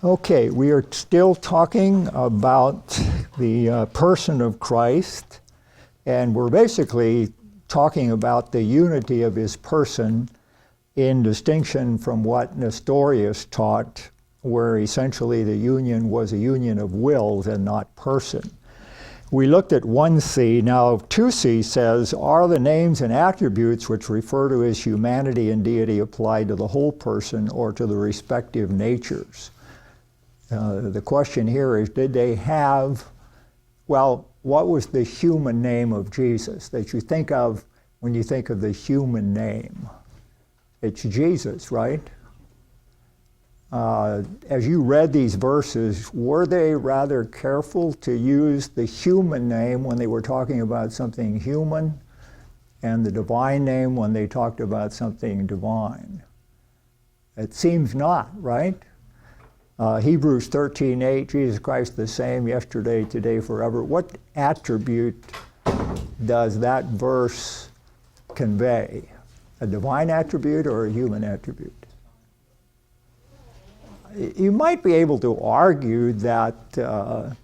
Okay, we are still talking about the person of Christ, and we're basically talking about the unity of his person in distinction from what Nestorius taught, where essentially the union was a union of wills and not person. We looked at 1c. Now 2c says, are the names and attributes which refer to his humanity and deity applied to the whole person or to the respective natures? The question here is, did they have, well, what was the human name of Jesus that you think of when you think of the human name? It's Jesus, right? As you read these verses, were they rather careful to use the human name when they were talking about something human and the divine name when they talked about something divine? It seems not, right? Hebrews 13:8, Jesus Christ the same yesterday, today, forever. What attribute does that verse convey? A divine attribute or a human attribute? You might be able to argue that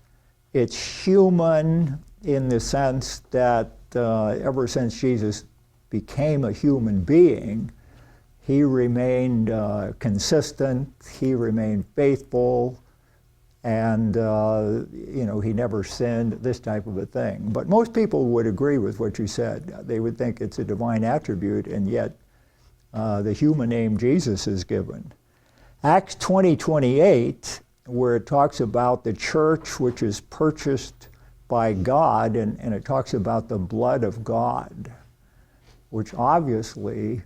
it's human in the sense that ever since Jesus became a human being, he remained consistent, he remained faithful, and he never sinned, this type of a thing. But most people would agree with what you said. They would think it's a divine attribute, and yet the human name Jesus is given. Acts 20:28, where it talks about the church which is purchased by God, and it talks about the blood of God, which obviously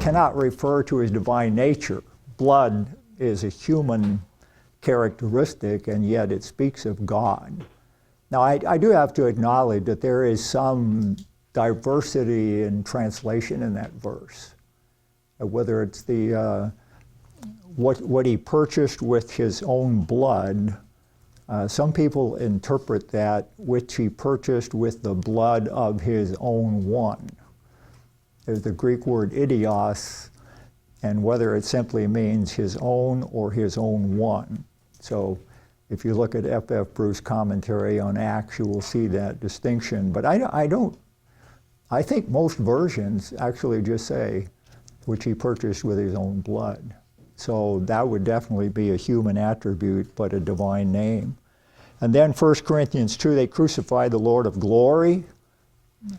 cannot refer to his divine nature. Blood is a human characteristic, and yet it speaks of God. Now, I do have to acknowledge that there is some diversity in translation in that verse. Whether it's the what he purchased with his own blood, some people interpret that which he purchased with the blood of his own one. There's the Greek word idios, and whether it simply means his own or his own one. So if you look at F.F. Bruce commentary on Acts, you will see that distinction. But I think most versions actually just say, which he purchased with his own blood. So that would definitely be a human attribute, but a divine name. And then 1 Corinthians 2, they crucified the Lord of glory.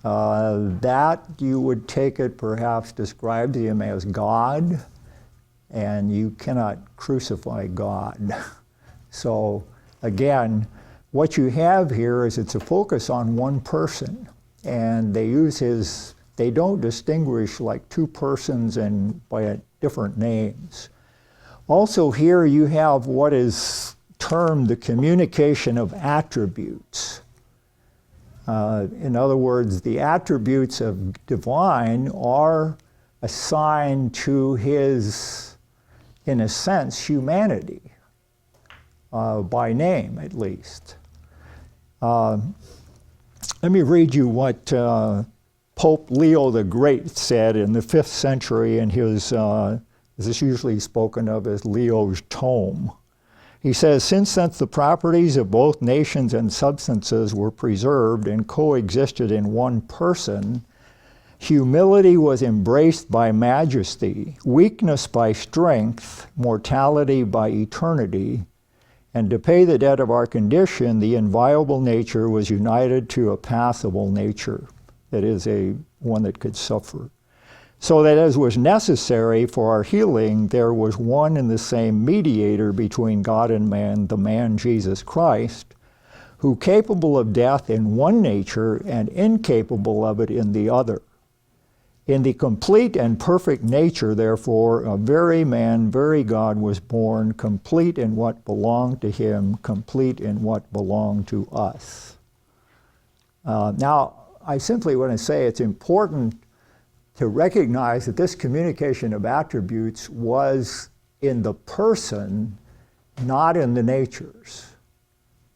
That you would take it perhaps describes him as God, and you cannot crucify God. So again, what you have here is it's a focus on one person, and they don't distinguish like two persons and by different names. Also here you have what is termed the communication of attributes. In other words, the attributes of divine are assigned to his, in a sense, humanity, by name at least. Let me read you what Pope Leo the Great said in the 5th century in his, this is usually spoken of as Leo's tome. He says, since the properties of both nations and substances were preserved and coexisted in one person, humility was embraced by majesty, weakness by strength, mortality by eternity, and to pay the debt of our condition, the inviolable nature was united to a passible nature, that is, one that could suffer. So that as was necessary for our healing, there was one and the same mediator between God and man, the man Jesus Christ, who capable of death in one nature and incapable of it in the other. In the complete and perfect nature, therefore, a very man, very God was born, complete in what belonged to him, complete in what belonged to us. Now, I simply want to say it's important to recognize that this communication of attributes was in the person, not in the natures.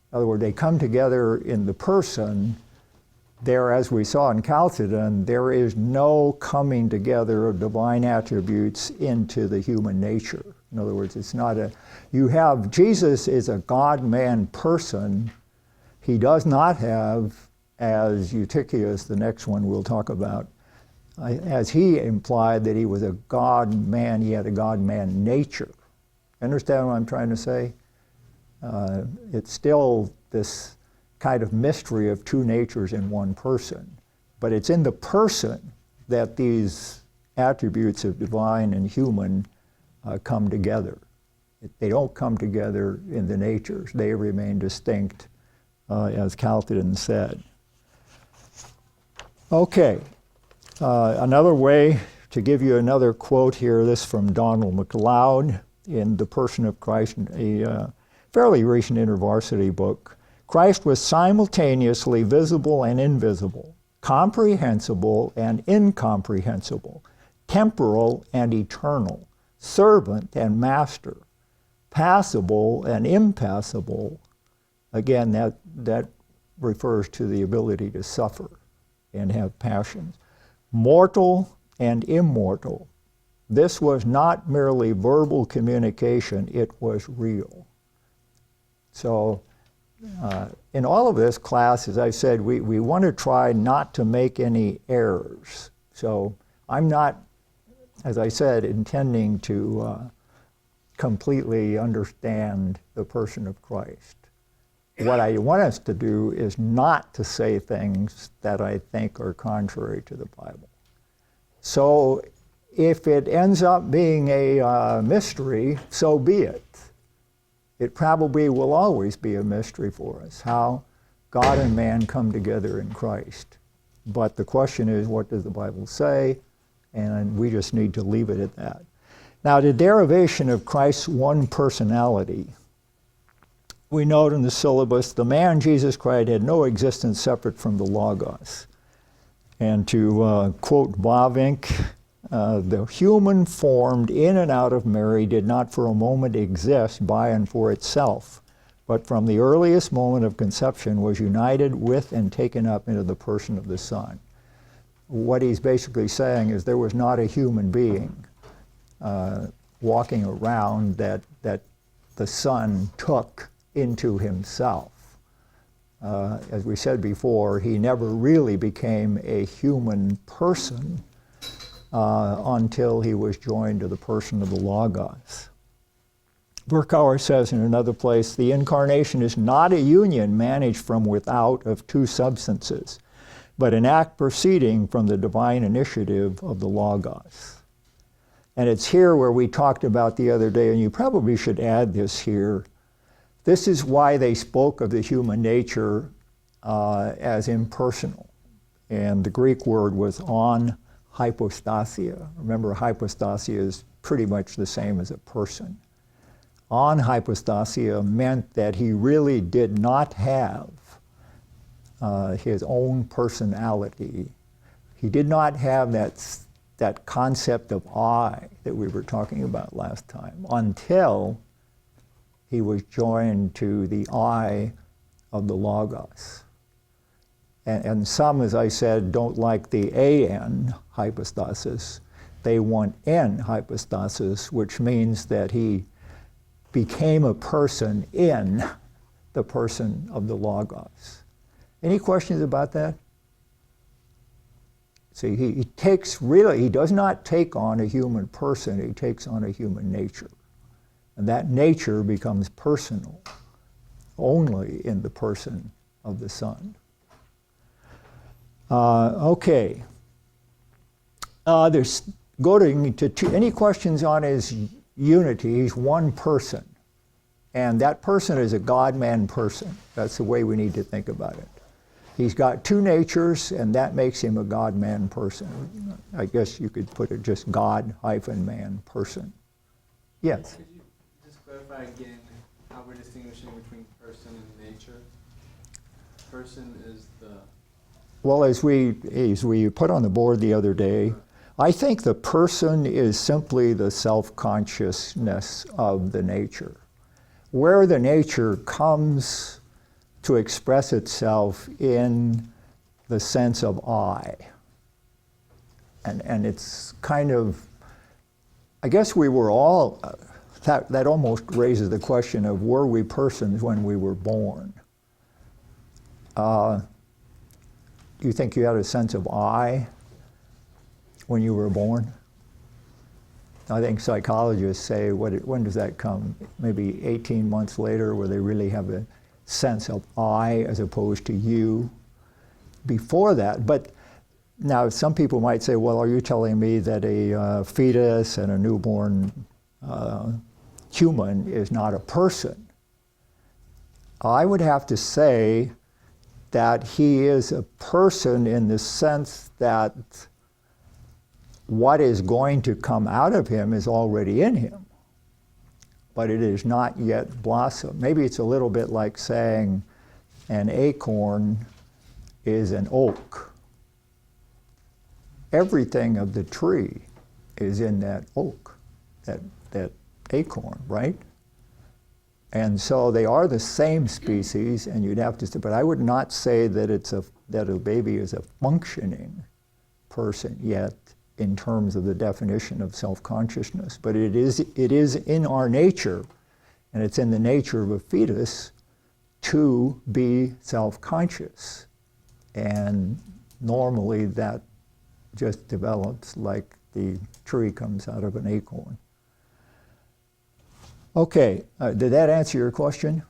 In other words, they come together in the person. There, as we saw in Chalcedon, there is no coming together of divine attributes into the human nature. In other words, it's not Jesus is a God-man person. He does not have, as Eutychius, the next one we'll talk about, as he implied that he was a God-man, he had a God-man nature. Understand what I'm trying to say? It's still this kind of mystery of two natures in one person. But it's in the person that these attributes of divine and human come together. They don't come together in the natures. They remain distinct, as Calton said. Okay, another way to give you another quote here, this from Donald MacLeod in The Person of Christ, a fairly recent InterVarsity book. Christ was simultaneously visible and invisible, comprehensible and incomprehensible, temporal and eternal, servant and master, passible and impassible. Again, that refers to the ability to suffer and have passions. Mortal and immortal. This was not merely verbal communication, it was real. So, in all of this class, as I said, we want to try not to make any errors. So I'm not, as I said, intending to completely understand the person of Christ. What I want us to do is not to say things that I think are contrary to the Bible. So if it ends up being a mystery, so be it. It probably will always be a mystery for us, how God and man come together in Christ. But the question is, what does the Bible say? And we just need to leave it at that. Now, the derivation of Christ's one personality. We note in the syllabus, the man Jesus Christ had no existence separate from the Logos. And to quote Bavinck, the human formed in and out of Mary did not for a moment exist by and for itself, but from the earliest moment of conception was united with and taken up into the person of the Son. What he's basically saying is there was not a human being walking around that the Son took into himself. As we said before, he never really became a human person until he was joined to the person of the Logos. Berkouwer says in another place, the incarnation is not a union managed from without of two substances, but an act proceeding from the divine initiative of the Logos. And it's here where we talked about the other day, and you probably should add this here. This is why they spoke of the human nature as impersonal. And the Greek word was on hypostasia. Remember, hypostasia is pretty much the same as a person. On hypostasia meant that he really did not have his own personality. He did not have that concept of I that we were talking about last time until he was joined to the I of the Logos. And some, as I said, don't like the an hypostasis. They want n hypostasis, which means that he became a person in the person of the Logos. Any questions about that? See, he does not take on a human person, he takes on a human nature. And that nature becomes personal only in the person of the Son. Okay. There's going to any questions on his unity? He's one person. And that person is a God-man person. That's the way we need to think about it. He's got two natures, and that makes him a God-man person. I guess you could put it just God-man person. Yes? Could you just clarify again how we're distinguishing between person and nature? Person is the... Well, as we put on the board the other day, I think the person is simply the self-consciousness of the nature. Where the nature comes to express itself in the sense of I. And it's kind of, I guess we were all that almost raises the question of, were we persons when we were born? You think you had a sense of I when you were born? I think psychologists say, when does that come? Maybe 18 months later, where they really have a sense of I as opposed to you. Before that, but now some people might say, well, are you telling me that a fetus and a newborn human is not a person? I would have to say that he is a person in the sense that what is going to come out of him is already in him, but it is not yet blossomed. Maybe it's a little bit like saying an acorn is an oak. Everything of the tree is in that oak, that acorn, right? And so they are the same species, and you'd have to say, but I would not say that that a baby is a functioning person yet in terms of the definition of self-consciousness. But it is in our nature, and it's in the nature of a fetus to be self-conscious. And normally that just develops like the tree comes out of an acorn. Okay, did that answer your question?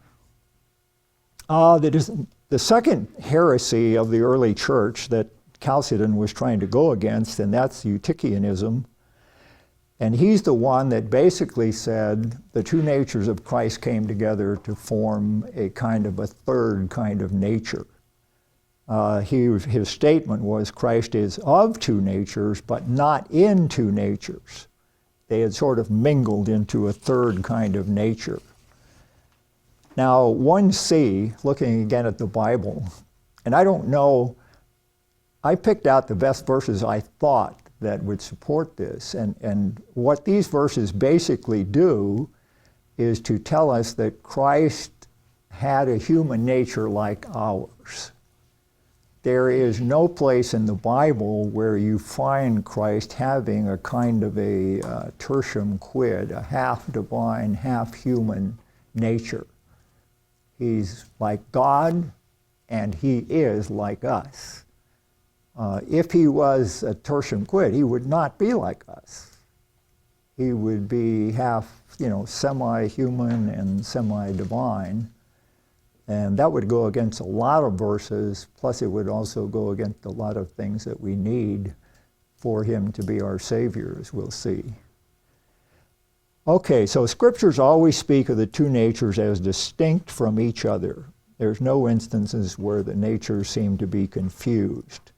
The second heresy of the early church that Chalcedon was trying to go against, and that's Eutychianism. And he's the one that basically said the two natures of Christ came together to form a kind of a third kind of nature. His statement was Christ is of two natures, but not in two natures. They had sort of mingled into a third kind of nature. Now, 1c, looking again at the Bible, and I don't know, I picked out the best verses I thought that would support this, and what these verses basically do is to tell us that Christ had a human nature like ours. There is no place in the Bible where you find Christ having a kind of a tertium quid, a half divine, half human nature. He's like God, and he is like us. If he was a tertium quid, he would not be like us. He would be half, semi-human and semi-divine. And that would go against a lot of verses, plus it would also go against a lot of things that we need for him to be our Savior, as we'll see. Okay, so scriptures always speak of the two natures as distinct from each other. There's no instances where the natures seem to be confused.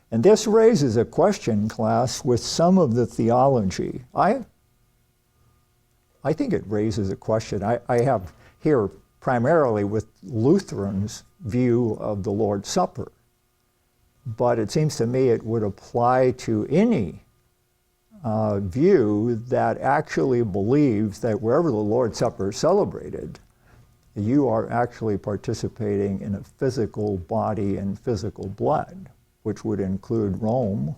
And this raises a question, class, with some of the theology. I think it raises a question. I have here primarily with Lutherans' view of the Lord's Supper. But it seems to me it would apply to any view that actually believes that wherever the Lord's Supper is celebrated, you are actually participating in a physical body and physical blood, which would include Rome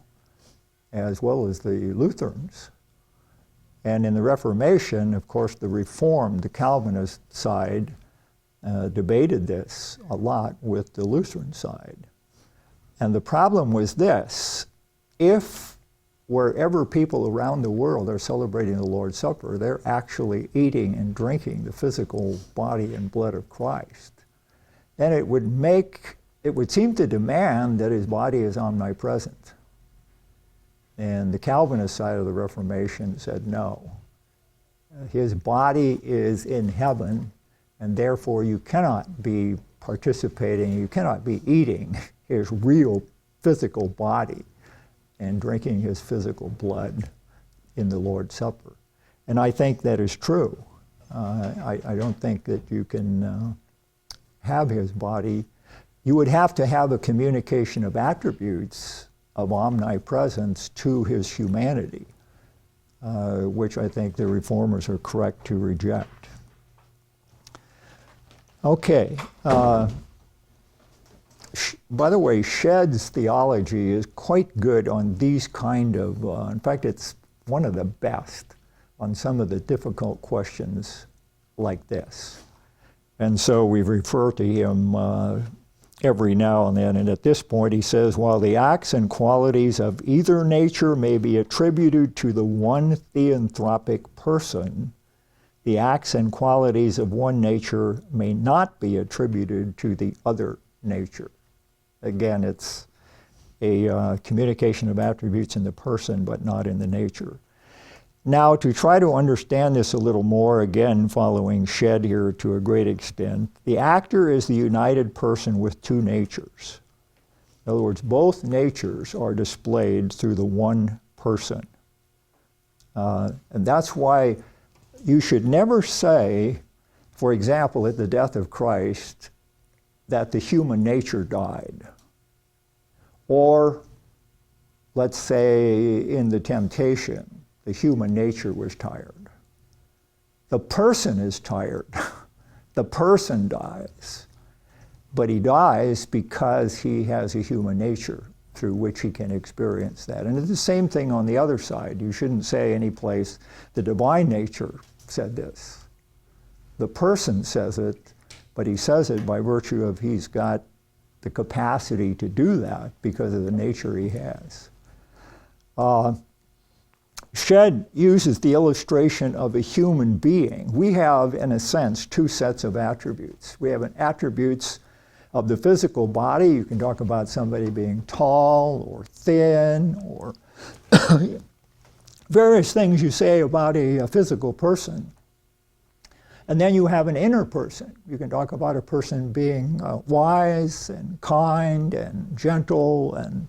as well as the Lutherans. And in the Reformation, of course, the Reformed, the Calvinist side, debated this a lot with the Lutheran side. And the problem was this: if wherever people around the world are celebrating the Lord's Supper, they're actually eating and drinking the physical body and blood of Christ, then it would seem to demand that his body is omnipresent. And the Calvinist side of the Reformation said no. His body is in heaven, and therefore you cannot be participating, you cannot be eating his real physical body and drinking his physical blood in the Lord's Supper. And I think that is true. I don't think that you can have his body. You would have to have a communication of attributes of omnipresence to his humanity, which I think the Reformers are correct to reject. Okay. By the way, Shedd's theology is quite good on these kind of, in fact, it's one of the best on some of the difficult questions like this. And so we refer to him every now and then. And at this point he says, while the acts and qualities of either nature may be attributed to the one theanthropic person, the acts and qualities of one nature may not be attributed to the other nature. Again, it's a communication of attributes in the person, but not in the nature. Now, to try to understand this a little more, again, following Shedd here to a great extent, the actor is the united person with two natures. In other words, both natures are displayed through the one person. And that's why you should never say, for example, at the death of Christ, that the human nature died. Or, let's say, in the temptation, the human nature was tired. The person is tired. The person dies. But he dies because he has a human nature through which he can experience that. And it's the same thing on the other side. You shouldn't say any place the divine nature said this. The person says it, but he says it by virtue of he's got the capacity to do that because of the nature he has. Shedd uses the illustration of a human being. We have, in a sense, two sets of attributes. We have attributes of the physical body. You can talk about somebody being tall or thin or various things you say about a physical person. And then you have an inner person. You can talk about a person being wise and kind and gentle and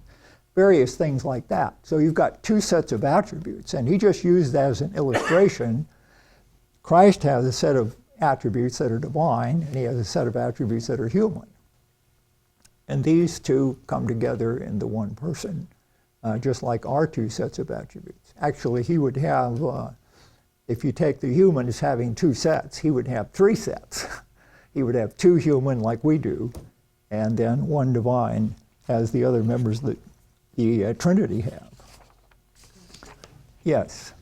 various things like that. So you've got two sets of attributes, and he just used that as an illustration. Christ has a set of attributes that are divine, and he has a set of attributes that are human. And these two come together in the one person, just like our two sets of attributes. Actually, he would have, if you take the human as having two sets, he would have three sets. He would have two human like we do, and then one divine as the other members that the Trinity have. Yes?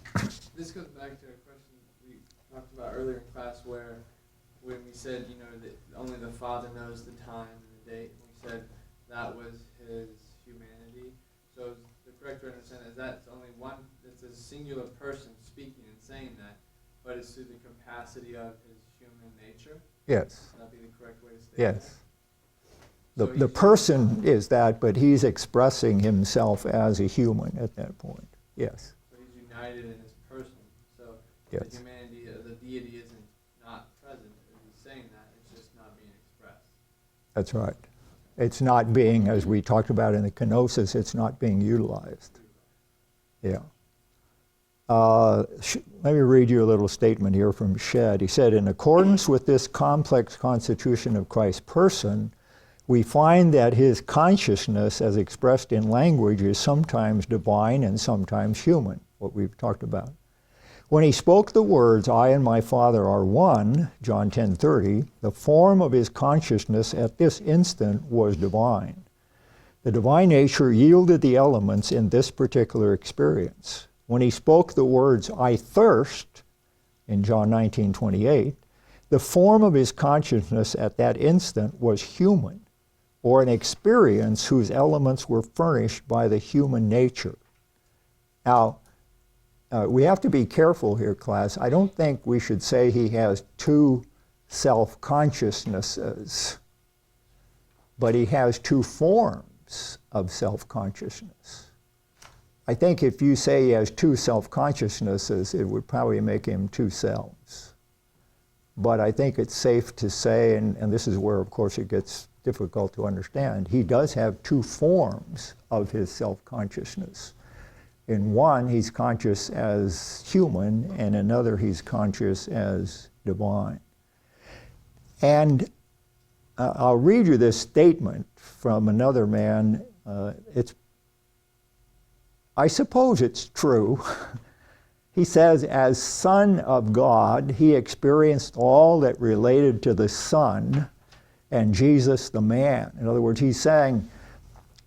This goes back to a question we talked about earlier in class when we said, that only the Father knows the time and the date. We said that was his humanity. So the correct way to understand is that's only one, it's a singular person speaking and saying that, but it's through the capacity of his human nature? Yes. Would that be the correct way to state Yes. that? The person is that, but he's expressing himself as a human at that point. Yes. But he's united in his person. So yes. The humanity, the deity isn't not present. He's saying that, it's just not being expressed. That's right. It's not being, as we talked about in the kenosis, it's not being utilized. Yeah. Let me read you a little statement here from Shedd. He said, in accordance with this complex constitution of Christ's person, we find that his consciousness, as expressed in language, is sometimes divine and sometimes human, what we've talked about. When he spoke the words, I and my Father are one, John 10:30, the form of his consciousness at this instant was divine. The divine nature yielded the elements in this particular experience. When he spoke the words, I thirst, in John 19:28, the form of his consciousness at that instant was human, or an experience whose elements were furnished by the human nature. Now, we have to be careful here, class. I don't think we should say he has two self-consciousnesses, but he has two forms of self-consciousness. I think if you say he has two self-consciousnesses, it would probably make him two selves. But I think it's safe to say, and this is where, of course, it gets difficult to understand, he does have two forms of his self-consciousness. In one, he's conscious as human, and in another, he's conscious as divine. And I'll read you this statement from another man. I suppose it's true. He says, as Son of God, he experienced all that related to the Son and Jesus the man. In other words, he's saying,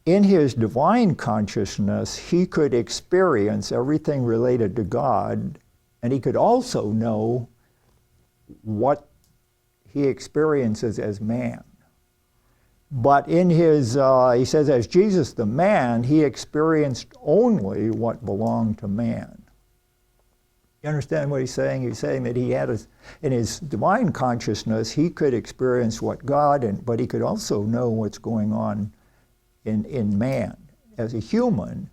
in his divine consciousness, he could experience everything related to God And he could also know what he experiences as man. But in his, he says, as Jesus the man, he experienced only what belonged to man. You understand what he's saying? He's saying that he had, in his divine consciousness, he could experience what God, but he could also know what's going on in man. As a human,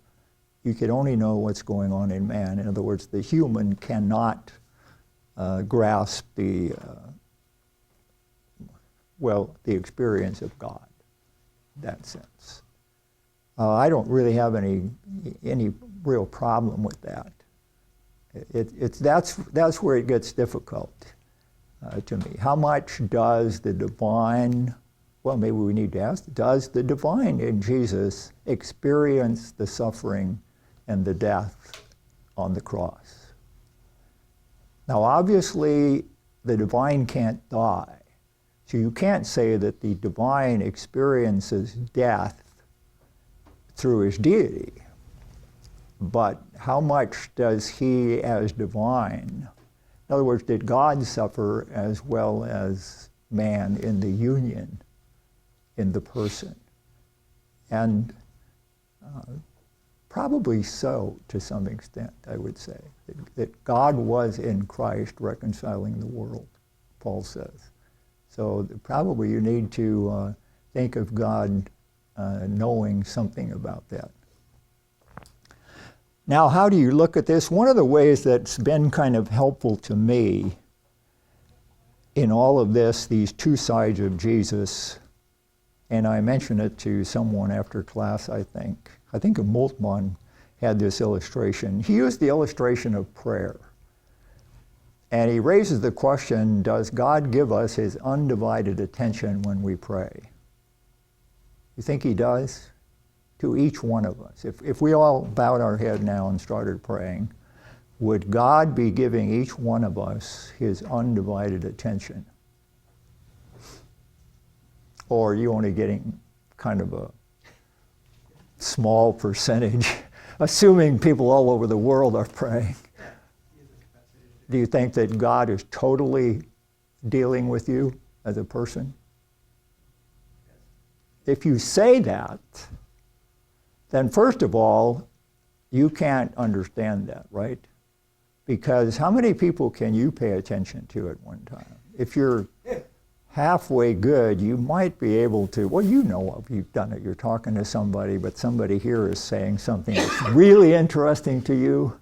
you could only know what's going on in man. In other words, the human cannot grasp the experience of God, in that sense. I don't really have any real problem with that. That's where it gets difficult to me. How much does the divine, well, maybe we need to ask, does the divine in Jesus experience the suffering and the death on the cross? Now, obviously, the divine can't die. So you can't say that the divine experiences death through his deity. But how much does he as divine? In other words, did God suffer as well as man in the union in the person? And probably so, to some extent, I would say. That God was in Christ reconciling the world, Paul says. So probably you need to think of God knowing something about that. Now, how do you look at this? One of the ways that's been kind of helpful to me in all of this, these two sides of Jesus, and I mentioned it to someone after class, I think Moltmann had this illustration. He used the illustration of prayer. And he raises the question, does God give us his undivided attention when we pray? You think he does? To each one of us. If we all bowed our head now and started praying, would God be giving each one of us his undivided attention? Or are you only getting kind of a small percentage, assuming people all over the world are praying? Do you think that God is totally dealing with you as a person? If you say that, then first of all, you can't understand that, right? Because how many people can you pay attention to at one time? If you're halfway good, you might be able to, well, you know if you've done it, you're talking to somebody, but somebody here is saying something that's really interesting to you,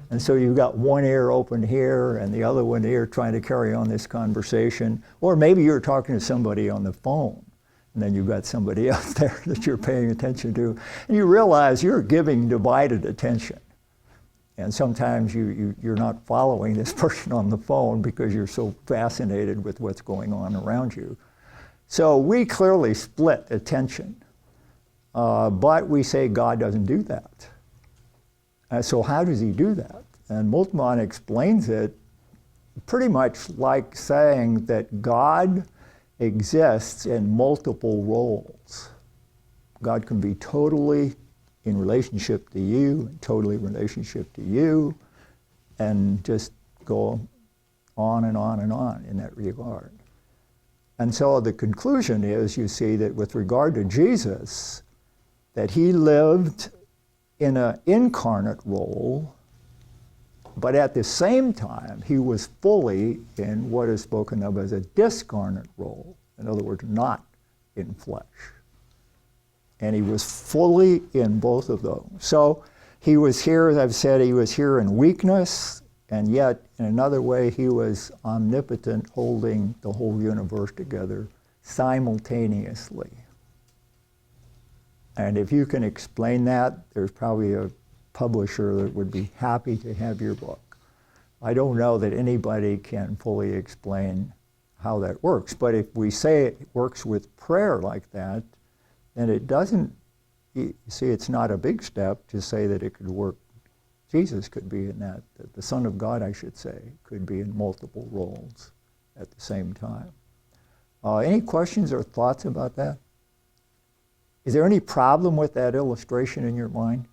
and so you've got one ear open here and the other one here trying to carry on this conversation, or maybe you're talking to somebody on the phone, and then you've got somebody else there that you're paying attention to, and you realize you're giving divided attention. And sometimes you're not following this person on the phone because you're so fascinated with what's going on around you. So we clearly split attention, but we say God doesn't do that. So how does he do that? And Moltmann explains it pretty much like saying that God exists in multiple roles. God can be totally in relationship to you, totally in relationship to you, and just go on and on and on in that regard. And so the conclusion is, you see, that with regard to Jesus, that he lived in an incarnate role, but at the same time, he was fully in what is spoken of as a discarnate role. In other words, not in flesh. And he was fully in both of those. So he was here, as I've said, he was here in weakness, and yet in another way he was omnipotent, holding the whole universe together simultaneously. And if you can explain that, there's probably a publisher that would be happy to have your book. I don't know that anybody can fully explain how that works, but if we say it works with prayer like that, then it doesn't, you see, it's not a big step to say that it could work. Jesus could be in that the Son of God, I should say, could be in multiple roles at the same time. Any questions or thoughts about that? Is there any problem with that illustration in your mind?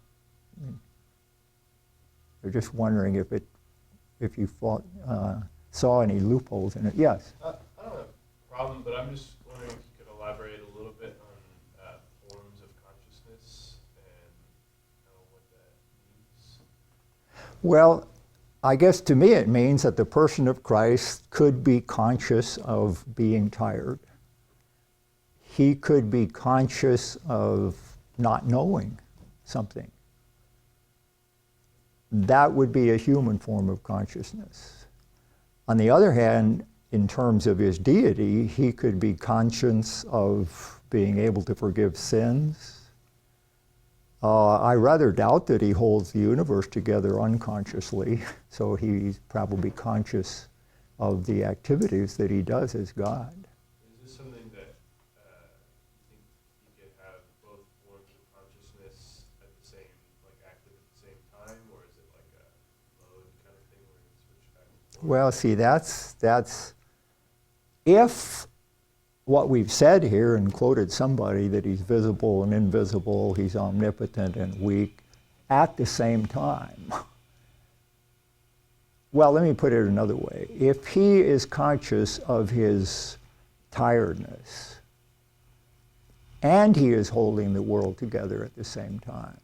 You're just wondering if it if you saw any loopholes in it. Yes? I don't have a problem, but I'm just wondering if you could elaborate a little bit on forms of consciousness and what that means. Well, I guess to me it means that the person of Christ could be conscious of being tired. He could be conscious of not knowing something. That would be a human form of consciousness. On the other hand, in terms of his deity, he could be conscious of being able to forgive sins. I rather doubt that he holds the universe together unconsciously, so he's probably conscious of the activities that he does as God. Is this something that you think you could have both forms of consciousness at the same, like active at the same time, or is it like a mode kind of thing where you switch back and forth? Well, see, that's if what we've said here and quoted somebody that he's visible and invisible, he's omnipotent and weak at the same time. Well, let me put it another way. If he is conscious of his tiredness and he is holding the world together at the same time,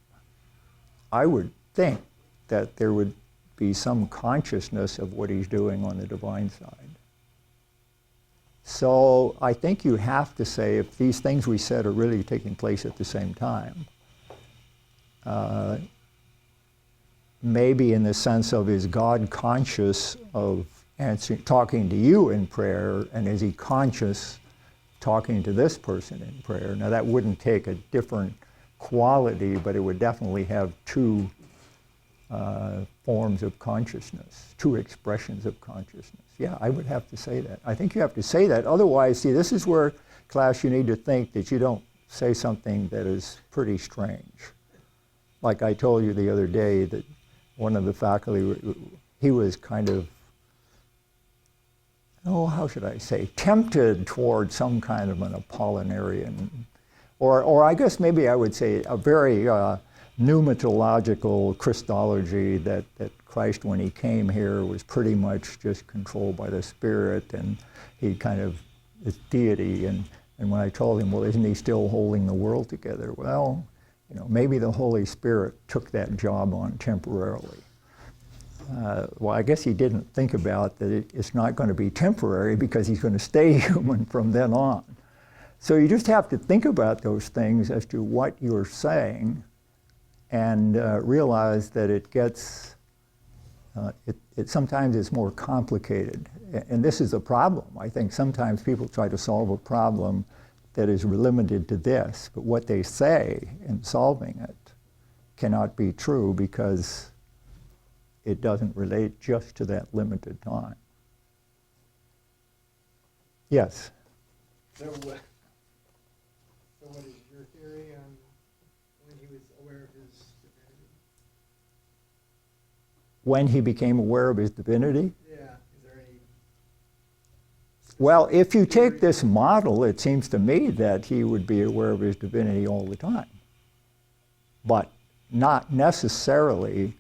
I would think that there would be some consciousness of what he's doing on the divine side. So I think you have to say, if these things we said are really taking place at the same time, maybe in the sense of, is God conscious of talking to you in prayer, and is he conscious talking to this person in prayer? Now that wouldn't take a different quality, but it would definitely have two forms of consciousness, two expressions of consciousness. Yeah, I would have to say that. I think you have to say that. Otherwise, see, this is where, class, you need to think that you don't say something that is pretty strange. Like I told you the other day that one of the faculty, he was kind of, how should I say, tempted toward some kind of an Apollinarian, or I guess maybe I would say a very pneumatological Christology that Christ, when he came here, was pretty much just controlled by the Spirit, and he kind of is deity. And when I told him, well, isn't he still holding the world together? Well, maybe the Holy Spirit took that job on temporarily. Well, I guess he didn't think about that it's not going to be temporary, because he's going to stay human from then on. So you just have to think about those things as to what you're saying, and realize that it gets, it sometimes is more complicated. And this is a problem. I think sometimes people try to solve a problem that is limited to this, but what they say in solving it cannot be true, because it doesn't relate just to that limited time. Yes? So what is your theory on when he was aware of his divinity? When he became aware of his divinity? Yeah, is there any... Well, if you take this model, it seems to me that he would be aware of his divinity all the time, but not necessarily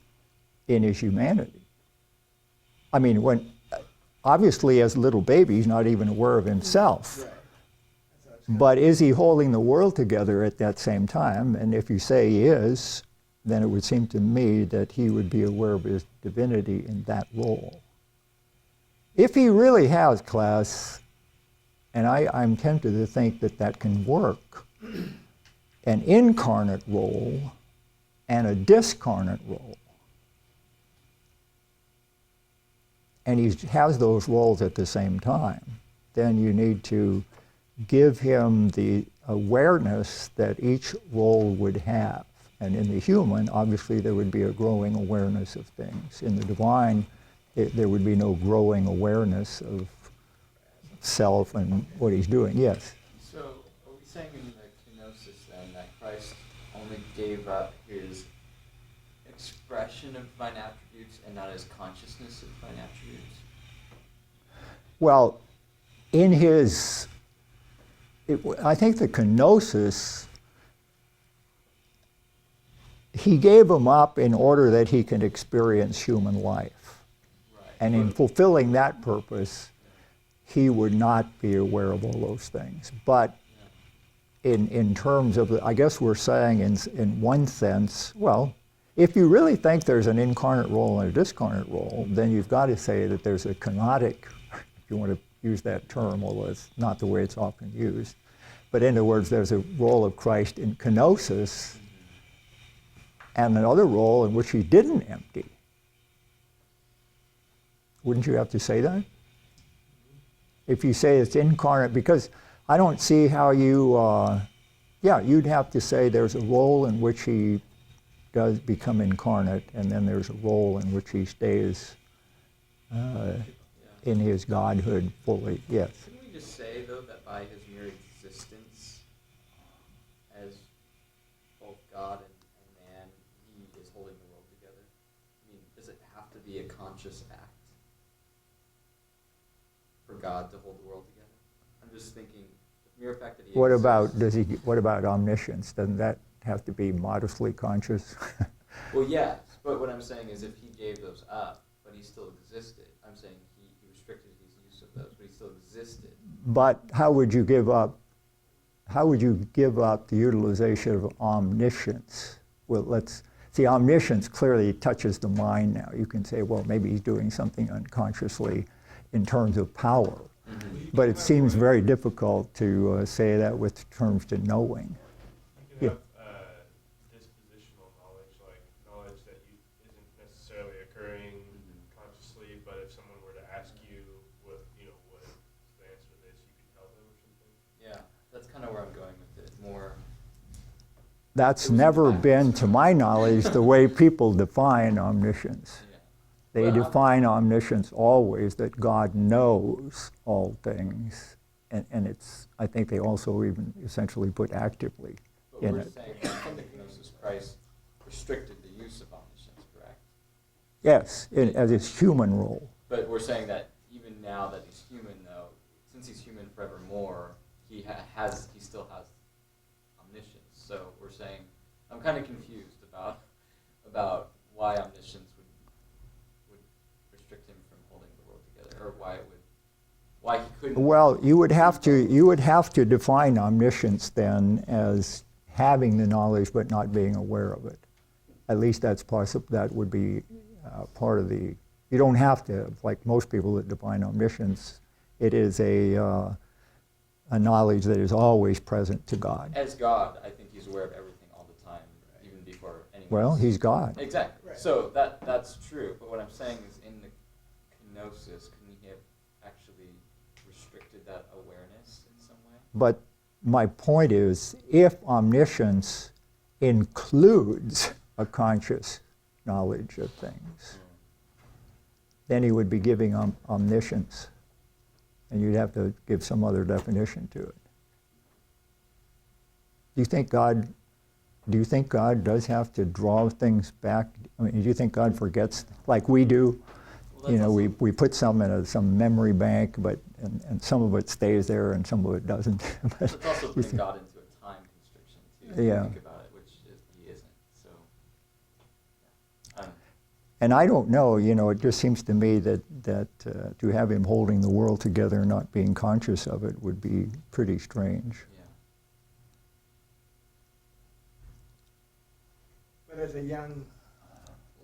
in his humanity. I mean, obviously as a little baby, he's not even aware of himself. Right. But is he holding the world together at that same time? And if you say he is, then it would seem to me that he would be aware of his divinity in that role. If he really has, class, and I'm tempted to think that that can work, an incarnate role and a discarnate role, and he has those roles at the same time, then you need to give him the awareness that each role would have. And in the human, obviously, there would be a growing awareness of things. In the divine, there would be no growing awareness of self and what he's doing. Yes? So, are we saying in the kenosis then that Christ only gave up his expression of divine attributes and not his consciousness of divine attributes? Well, in his... I think the kenosis, he gave them up in order that he can experience human life. Right. And in fulfilling that purpose, he would not be aware of all those things. But in terms of, I guess we're saying in one sense, well, if you really think there's an incarnate role and a discarnate role, then you've got to say that there's a kenotic, if you want to use that term, although it's not the way it's often used. But in other words, there's a role of Christ in kenosis and another role in which he didn't empty. Wouldn't you have to say that? If you say it's incarnate, because I don't see how you, you'd have to say there's a role in which he does become incarnate, and then there's a role in which he stays in his godhood fully. Yes. Couldn't we just say, though, that by his mere existence as both God and man, he is holding the world together? I mean, does it have to be a conscious act for God to hold the world together? I'm just thinking, the mere fact that he exists. What about omniscience? Doesn't that have to be modestly conscious? Well, yes, but what I'm saying is if he gave those up, but he still existed, I'm saying he restricted his use of those, but he still existed. But how would you give up the utilization of omniscience? Well, let's see, omniscience clearly touches the mind now. You can say, well, maybe he's doing something unconsciously in terms of power. Mm-hmm. But it seems very difficult to say that with terms to knowing. You Yeah. can have dispositional knowledge, like knowledge that isn't necessarily occurring consciously, but if someone were to ask you what is the answer to this, you could tell them or something. Yeah, that's kind of where I'm going with it. More. That's never been, to my knowledge, the way people define omniscience. Yeah. They Well, define omniscience always that God knows all things, and it's, I think they also even essentially put actively But in we're it. saying that in the kenosis, Christ restricted the use of omniscience, correct? Yes, as his human role. But we're saying that even now that he's human, though, since he's human forevermore, he still has omniscience. So we're saying, I'm kind of confused about why omniscience would restrict him from holding the world together, or why he couldn't. Well, you would have to define omniscience then as having the knowledge but not being aware of it. At least that's possible. That would be part of the. You don't have to, like most people that define omniscience. It is a knowledge that is always present to God. As God, I think he's aware of everything all the time, even before anyone. Well, else. he's God. Exactly. Right. So that's true. But what I'm saying is, in the kenosis, couldn't he have actually restricted that awareness in some way? But my point is, if omniscience includes a conscious knowledge of things, then he would be giving omniscience. And you'd have to give some other definition to it. Do you think God does have to draw things back? I mean, do you think God forgets like we do? Well, You know, that's we put some in some memory bank, but and some of it stays there and some of it doesn't. It's also putting God into a time constriction too. If Yeah. you think about it, which he isn't. So. Yeah. And I don't know, it just seems to me that to have him holding the world together and not being conscious of it would be pretty strange. Yeah. But as a young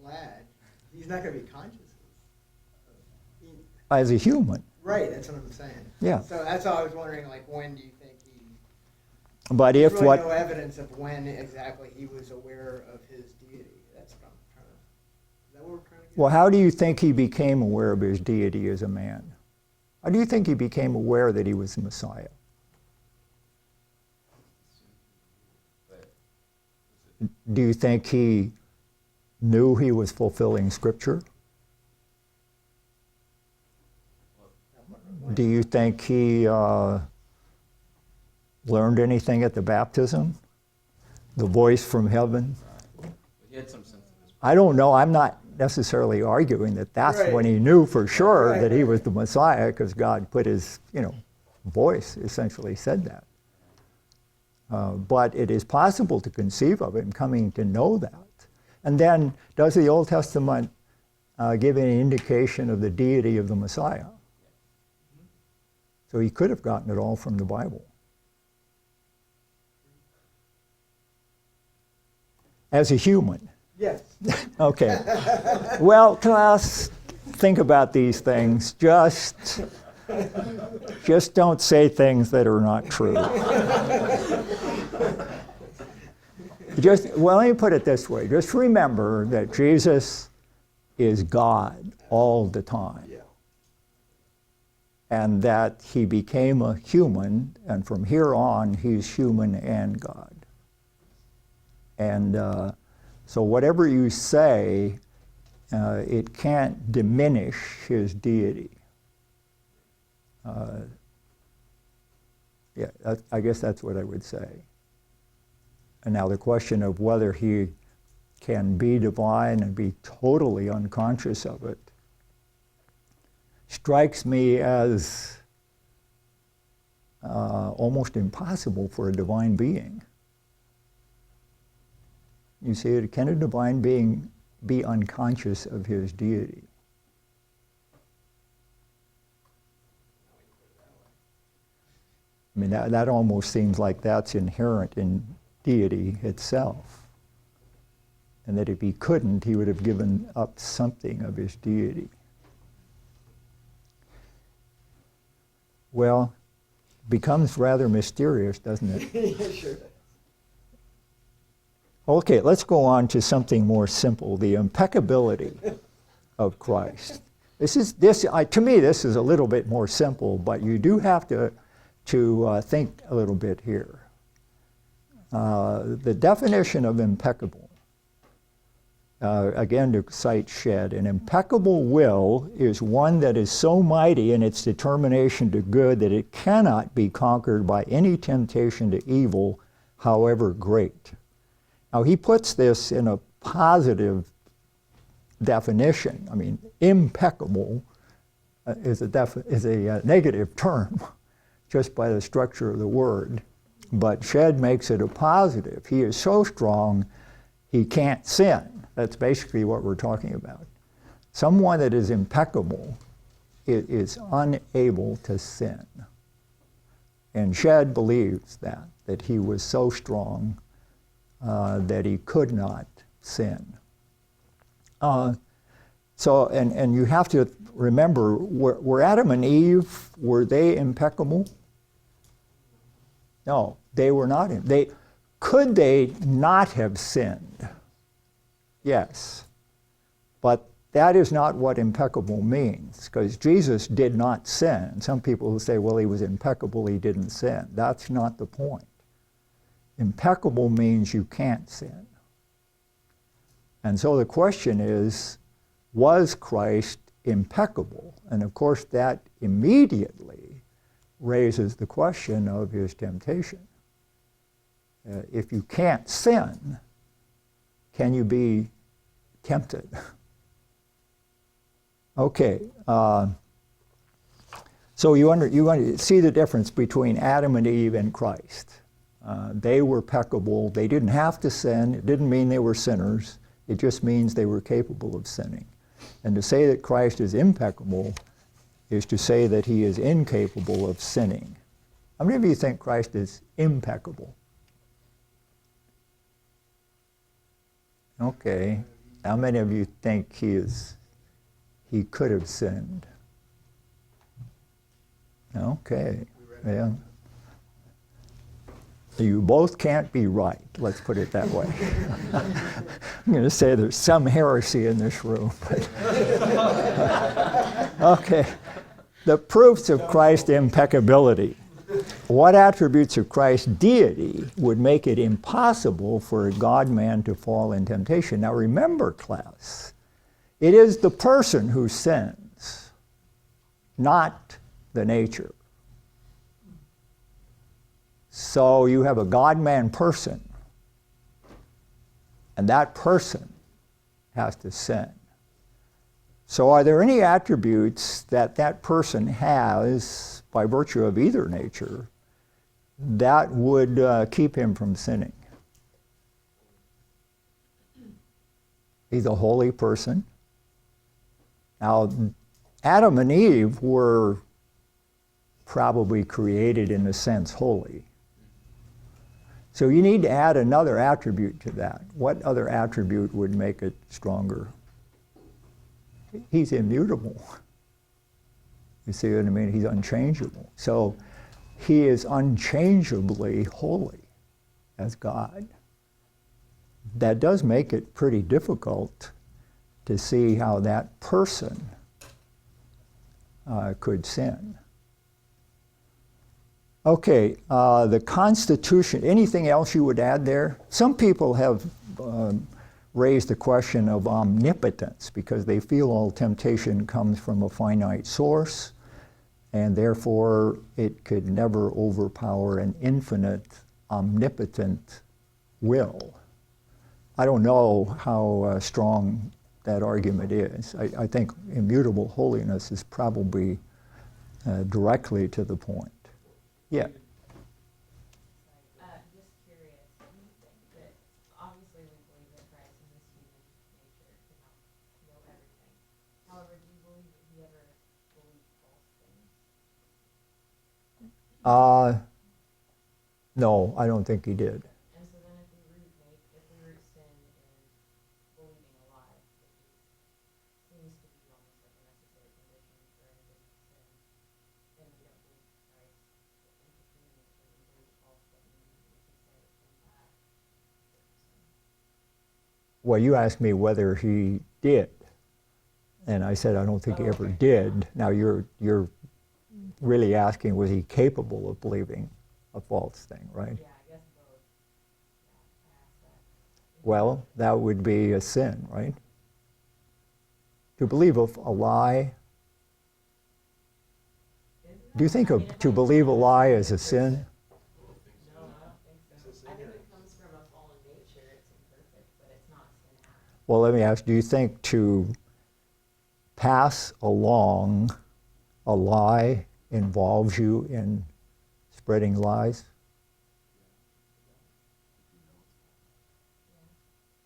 lad, he's not going to be conscious. As a human, Right, that's what I'm saying. Yeah. So that's all I was wondering, like, when do you think he? but There's if really what no evidence of when exactly he was aware of his deity. That's what I'm trying to. Is that what we're trying to get? well, how do you think he became aware of his deity as a man? How do you think he became aware that he was the Messiah? But Do you think he knew he was fulfilling Scripture? Do you think he learned anything at the baptism? The voice from heaven? he had some sense of his. I don't know. I'm not necessarily arguing that that's Right. when he knew for sure Right, that he right. was the Messiah, because God put his, voice essentially said that. But it is possible to conceive of him coming to know that. And then, does the Old Testament give any indication of the deity of the Messiah. So he could have gotten it all from the Bible. As a human. Yes. Okay. Well, class, think about these things. Just don't say things that are not true. Well, let me put it this way. Just remember that Jesus is God all the time. Yeah. And that he became a human, and from here on, he's human and God. And so whatever you say, it can't diminish his deity. Yeah, I guess that's what I would say. And now the question of whether he can be divine and be totally unconscious of it strikes me as almost impossible for a divine being. You see, can a divine being be unconscious of his deity? I mean, that almost seems like that's inherent in deity itself. And that if he couldn't, he would have given up something of his deity. Well, becomes rather mysterious, doesn't it? Yeah, sure. Okay, let's go on to something more simple, the impeccability of Christ. To me, this is a little bit more simple, but you do have to think a little bit here. The definition of impeccable, again to cite Shedd, an impeccable will is one that is so mighty in its determination to good that it cannot be conquered by any temptation to evil, however great. Now he puts this in a positive definition. I mean, impeccable is a negative term just by the structure of the word. But Shedd makes it a positive. He is so strong, he can't sin. That's basically what we're talking about. Someone that is impeccable is unable to sin. And Shedd believes that he was so strong that he could not sin. And you have to remember, were Adam and Eve, were they impeccable? No, they were not. Could they not have sinned? Yes. But that is not what impeccable means, because Jesus did not sin. Some people who say, well, he was impeccable, he didn't sin. That's not the point. Impeccable means you can't sin. And so the question is, was Christ impeccable? And of course, that immediately raises the question of his temptation. If you can't sin, can you be tempted? Okay, so you see the difference between Adam and Eve and Christ. They were peccable. They didn't have to sin. It didn't mean they were sinners. It just means they were capable of sinning. And to say that Christ is impeccable is to say that he is incapable of sinning. How many of you think Christ is impeccable? Okay. How many of you think he could have sinned? Okay. Yeah. You both can't be right, let's put it that way. I'm going to say there's some heresy in this room. Okay. The proofs of Christ's impeccability. What attributes of Christ's deity would make it impossible for a God-man to fall in temptation? Now remember, class, it is the person who sins, not the nature. So you have a God-man person, and that person has to sin. So are there any attributes that person has by virtue of either nature that would keep him from sinning? He's a holy person. Now, Adam and Eve were probably created in a sense holy. So you need to add another attribute to that. What other attribute would make it stronger? He's immutable. You see what I mean? He's unchangeable. So he is unchangeably holy as God. That does make it pretty difficult to see how that person could sin. Okay, the Constitution, anything else you would add there? Some people have raised the question of omnipotence because they feel all temptation comes from a finite source and therefore it could never overpower an infinite, omnipotent will. I don't know how strong that argument is. I think immutable holiness is probably directly to the point. Yeah. Just curious, do you think that obviously we believe that Christ in his human nature cannot know everything. However, do you believe that he ever believed false things? No, I don't think he did. And so then if we root sin in believing a lie, which seems to be almost like a necessary condition for any sin, then we don't believe Christ. Well, you asked me whether he did, and I said I don't think he ever did. Now you're really asking, was he capable of believing a false thing, right? Yeah, I guess both. Yeah, I asked that. Well, that would be a sin, right? To believe a lie. Do you think to believe a lie is a sin? No, I don't think so. I think it comes from a fallen nature. It's imperfect, but it's not sin act. Well, let me ask, do you think to pass along a lie involves you in spreading lies?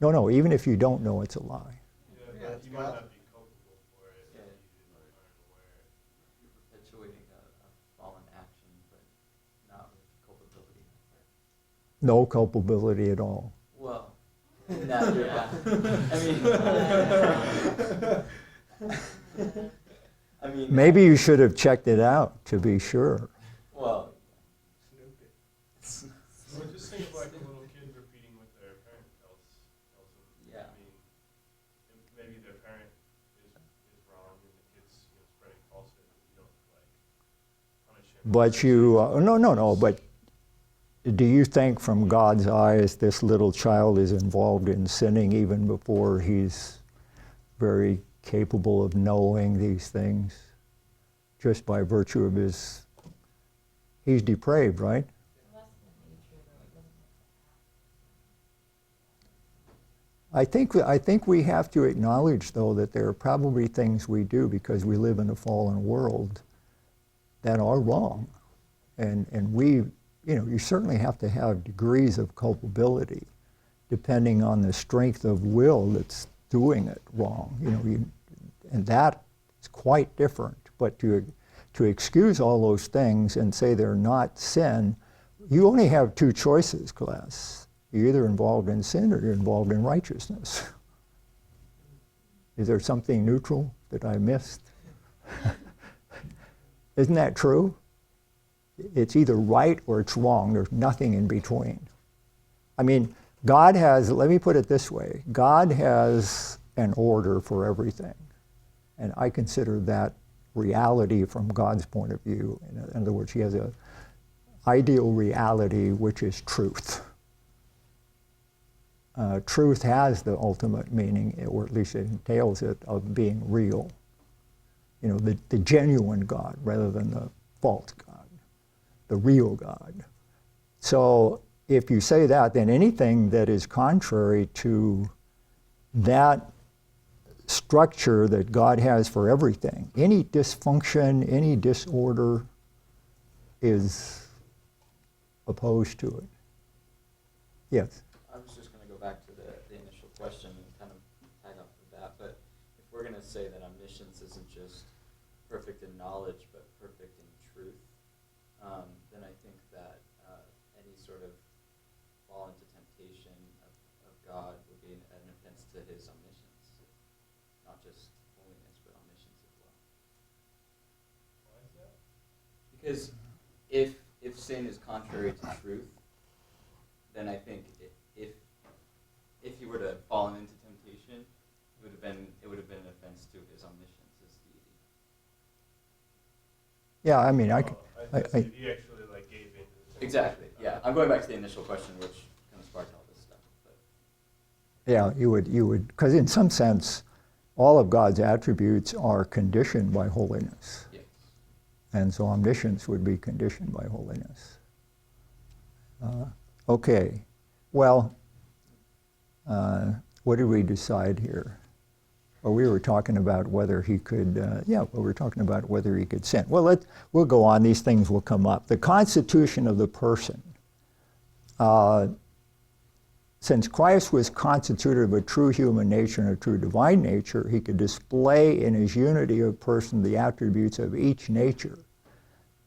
No, even if you don't know it's a lie. Yeah, but you might not be culpable for it if you aren't aware. You're perpetuating a fallen action, but not with culpability. No culpability at all. Well, no, yeah. I mean, Maybe you should have checked it out to be sure. well, Snoop it. Well, just think of like a little kid repeating what their parent tells them. Yeah. I mean, maybe their parent is wrong and the kid's spreading falsehood. You don't like punish him. But no, but do you think from God's eyes this little child is involved in sinning even before he's very capable of knowing these things just by virtue of he's depraved, right? Well, that's the nature, though. It doesn't have to I think we have to acknowledge, though, that there are probably things we do because we live in a fallen world that are wrong. And we, you certainly have to have degrees of culpability depending on the strength of will that's doing it wrong. And that is quite different. But to excuse all those things and say they're not sin, you only have two choices, class. You're either involved in sin or you're involved in righteousness. Is there something neutral that I missed? Isn't that true? It's either right or it's wrong. There's nothing in between. I mean, God has, let me put it this way, God has an order for everything. And I consider that reality from God's point of view. In other words, he has an ideal reality, which is truth. Truth has the ultimate meaning, or at least it entails it, of being real. The genuine God rather than the false God, the real God. So if you say that, then anything that is contrary to that structure that God has for everything, any dysfunction, any disorder is opposed to it. Yes? I was just going to go back to the initial question and kind of tag off of that. But if we're going to say that omniscience is perfect in knowledge but perfect in truth, then I think that any sort of fall into temptation of God would be an offense to his omniscience, not just holiness but omniscience as well. Why is that? Because if sin is contrary to truth, then I think if he were to fall into temptation, it would have been an offense to his omniscience, his deity. Yeah, I mean, I see he actually like gave in. To the Exactly. Yeah, I'm going back to the initial question, which kind of sparked all this stuff. But yeah, you would, because in some sense, all of God's attributes are conditioned by holiness. yes. And so omniscience would be conditioned by holiness. Okay, well, what did we decide here? Well, we were talking about whether he could, we were talking about whether he could sin. Well, we'll go on, these things will come up. The constitution of the person. Since Christ was constituted of a true human nature and a true divine nature, he could display in his unity of person the attributes of each nature.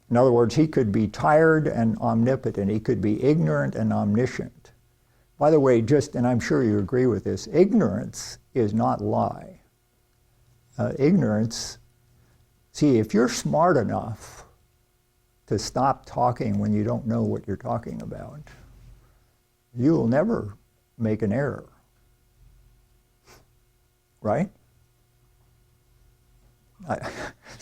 In other words, he could be tired and omnipotent. He could be ignorant and omniscient. By the way, and I'm sure you agree with this, ignorance is not lie. Ignorance, see, if you're smart enough to stop talking when you don't know what you're talking about, you will never make an error. Right? I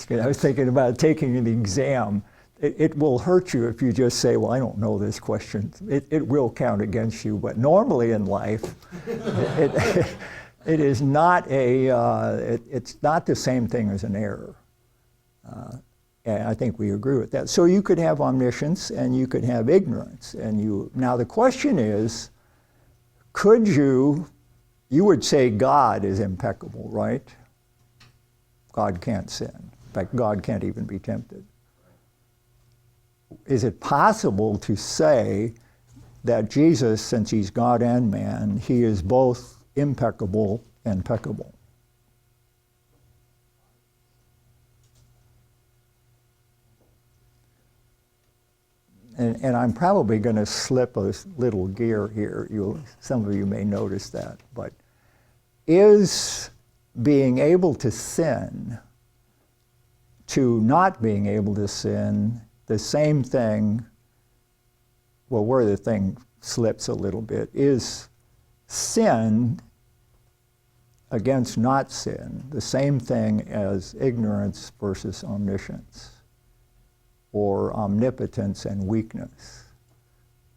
was thinking about taking an exam. It will hurt you if you just say, well, I don't know this question. It will count against you, but normally in life, it is not it's not the same thing as an error. And I think we agree with that. So you could have omniscience and you could have ignorance. Now the question is, could you would say God is impeccable, right? God can't sin. In fact, God can't even be tempted. Is it possible to say that Jesus, since he's God and man, he is both impeccable and peccable? And I'm probably going to slip a little gear here. Some of you may notice that. But is being able to sin to not being able to sin the same thing? Well, where the thing slips a little bit is sin against not sin the same thing as ignorance versus omniscience, or omnipotence and weakness?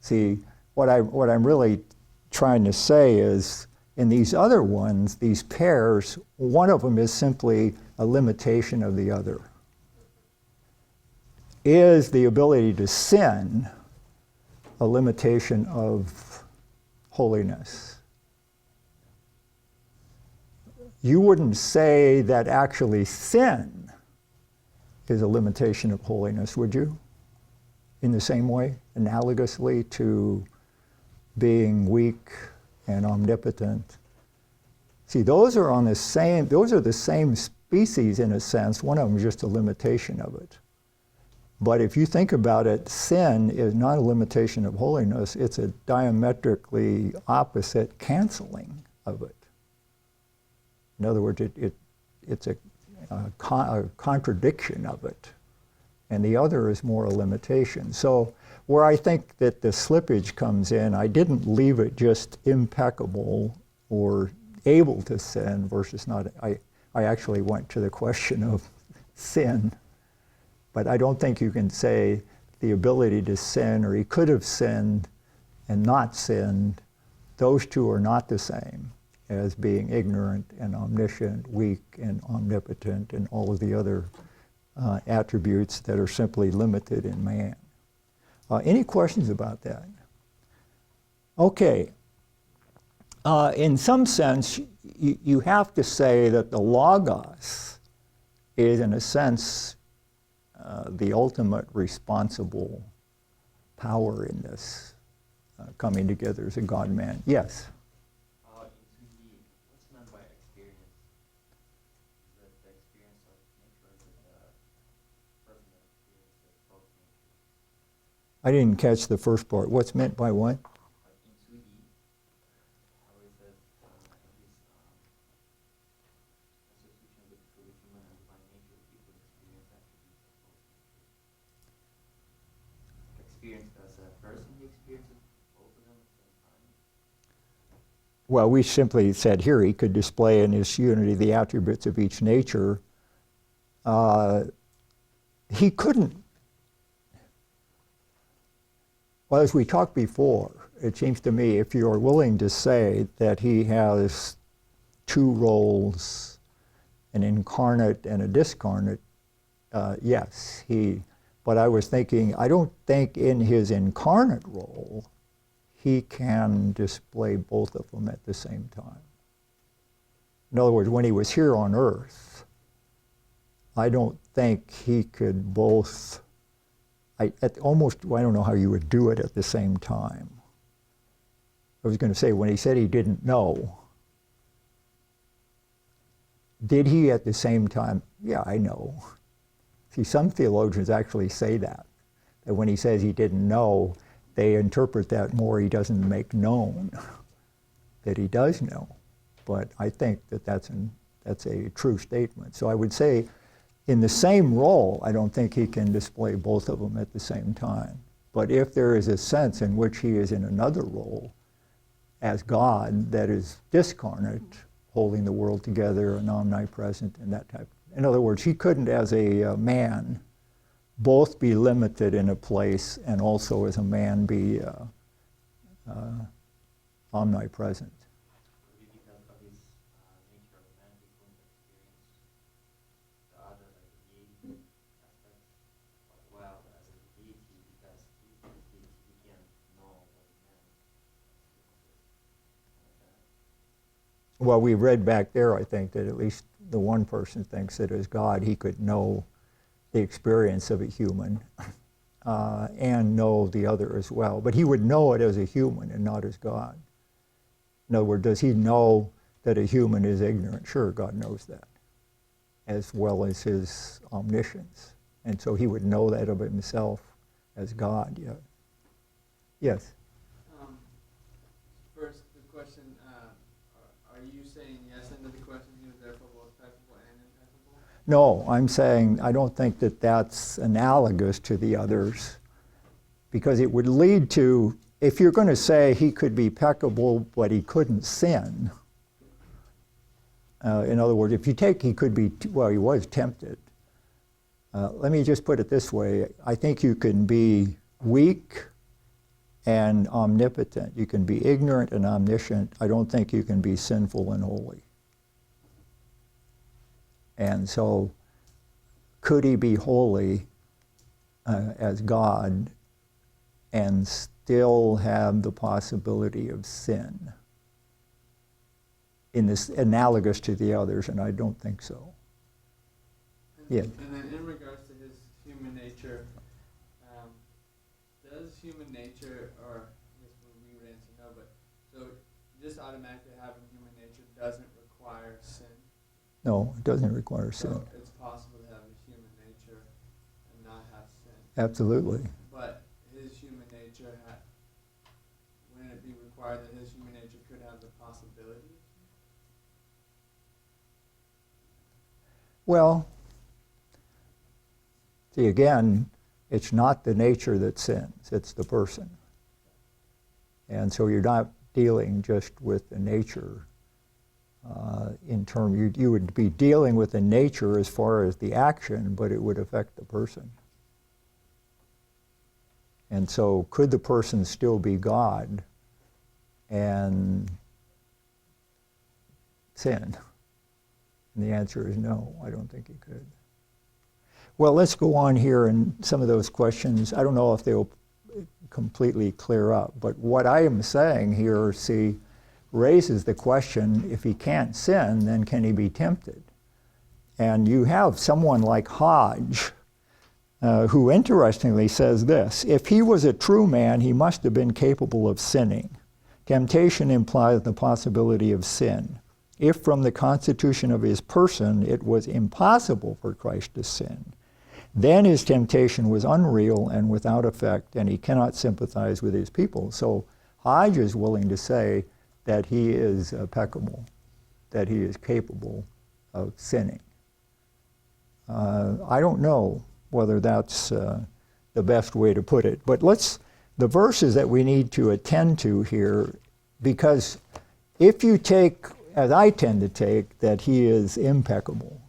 See, what I'm really trying to say is, in these other ones, these pairs, one of them is simply a limitation of the other. Is the ability to sin a limitation of holiness? You wouldn't say that actually sin is a limitation of holiness, would you? In the same way, analogously to being weak and omnipotent. See, those are the same species in a sense. One of them is just a limitation of it. But if you think about it, sin is not a limitation of holiness, it's a diametrically opposite canceling of it. In other words, it's a contradiction of it. And the other is more a limitation. So where I think that the slippage comes in, I didn't leave it just impeccable or able to sin versus not. I actually went to the question of sin. But I don't think you can say the ability to sin, or he could have sinned and not sinned. Those two are not the same as being ignorant and omniscient, weak and omnipotent, and all of the other attributes that are simply limited in man. Any questions about that? Okay. In some sense, you have to say that the Logos is, in a sense, the ultimate responsible power in this coming together as a God-man. Yes? What's meant by experience? Is that the experience of nature, or is it I didn't catch the first part. What's meant by what? In 2D, how it says his association with truly human and divine nature, he could experience attributes of both natures. Experience as a person, he experiences both of them at the same time. Well, we simply said here he could display in his unity the attributes of each nature. He couldn't. Well, as we talked before, it seems to me if you're willing to say that he has two roles, an incarnate and a discarnate, yes, but I was thinking, I don't think in his incarnate role he can display both of them at the same time. In other words, when he was here on earth, I don't think he could both, I don't know how you would do it at the same time. I was going to say, when he said he didn't know, did he at the same time? Yeah, I know. See, some theologians actually say that when he says he didn't know, they interpret that more he doesn't make known, that he does know. But I think that that's a true statement. So I would say, in the same role, I don't think he can display both of them at the same time. But if there is a sense in which he is in another role as God that is discarnate, holding the world together and omnipresent and that type. In other words, he couldn't as a man both be limited in a place and also as a man be omnipresent. Maybe because of his nature of man, he couldn't experience the other, like the deity aspect, as well as a deity, because he can know what man experiences. Well, we read back there, I think, that at least the one person thinks that as God, he could know the experience of a human and know the other as well. But he would know it as a human and not as God. In other words, does he know that a human is ignorant? Sure, God knows that, as well as his omniscience. And so he would know that of himself as God, yeah. Yes? First, the question, are you saying yes into the question, he was therefore both peccable and impeccable? No, I'm saying I don't think that that's analogous to the others, because it would lead to, if you're going to say he could be peccable but he couldn't sin, in other words, if you take he could be, well, he was tempted. Let me just put it this way. I think you can be weak and omnipotent. You can be ignorant and omniscient. I don't think you can be sinful and holy. And so, could he be holy as God and still have the possibility of sin? In this analogous to the others, and I don't think so. Yeah. And then in regards to his human nature, does human nature, or I guess we would answer no, but so just automatically having human nature doesn't require sin? No, it doesn't require sin. So it's possible to have a human nature and not have sin. Absolutely. But his human nature, wouldn't it be required that his human nature could have the possibility? Well, see, again, it's not the nature that sins, it's the person. And so you're not dealing just with the nature in term, you would be dealing with the nature as far as the action, but it would affect the person. And so could the person still be God and sin? And the answer is no, I don't think he could. Well, let's go on here and some of those questions. I don't know if they'll completely clear up, but what I am saying here, see, raises the question, if he can't sin, then can he be tempted? And you have someone like Hodge, who interestingly says this: if he was a true man, he must have been capable of sinning. Temptation implies the possibility of sin. If from the constitution of his person it was impossible for Christ to sin, then his temptation was unreal and without effect, and he cannot sympathize with his people. So Hodge is willing to say that he is peccable, that he is capable of sinning. I don't know whether that's the best way to put it, but the verses that we need to attend to here, because if you take, as I tend to take, that he is impeccable,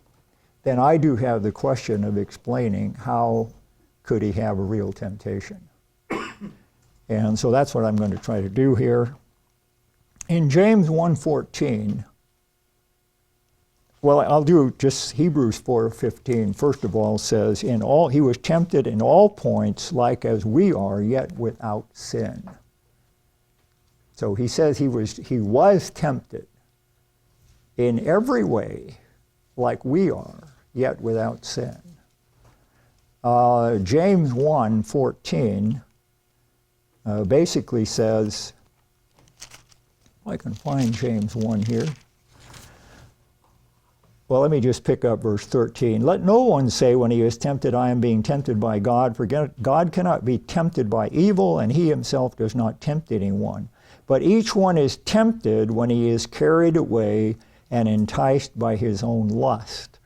then I do have the question of explaining how could he have a real temptation. And so that's what I'm going to try to do here. In James 1:14, well, I'll do just Hebrews 4:15. First of all, says, he was tempted in all points like as we are, yet without sin. So he says he was tempted in every way like we are, yet without sin. James 1:14 basically says, I can find James 1 here. Well, let me just pick up verse 13. Let no one say when he is tempted, I am being tempted by God, for God cannot be tempted by evil, and he himself does not tempt anyone. But each one is tempted when he is carried away and enticed by his own lust.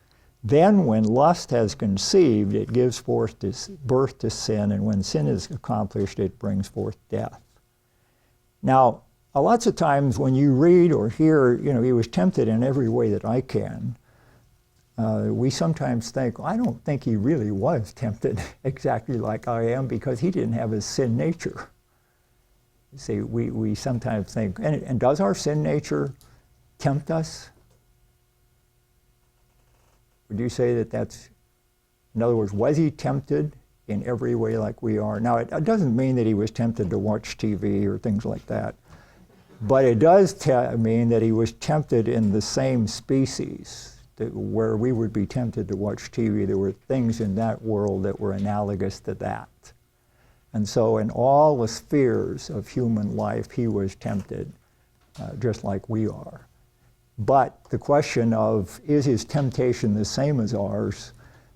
Then when lust has conceived, it gives forth birth to sin, and when sin is accomplished, it brings forth death. Now, lots of times when you read or hear, he was tempted in every way that I can, we sometimes think, I don't think he really was tempted exactly like I am, because he didn't have his sin nature. You see, we sometimes think, and does our sin nature tempt us? Would you say that that's, in other words, was he tempted in every way like we are? Now, it doesn't mean that he was tempted to watch TV or things like that, but it does mean that he was tempted in the same species, where we would be tempted to watch TV. There were things in that world that were analogous to that. And so in all the spheres of human life, he was tempted, just like we are. But the question of, is his temptation the same as ours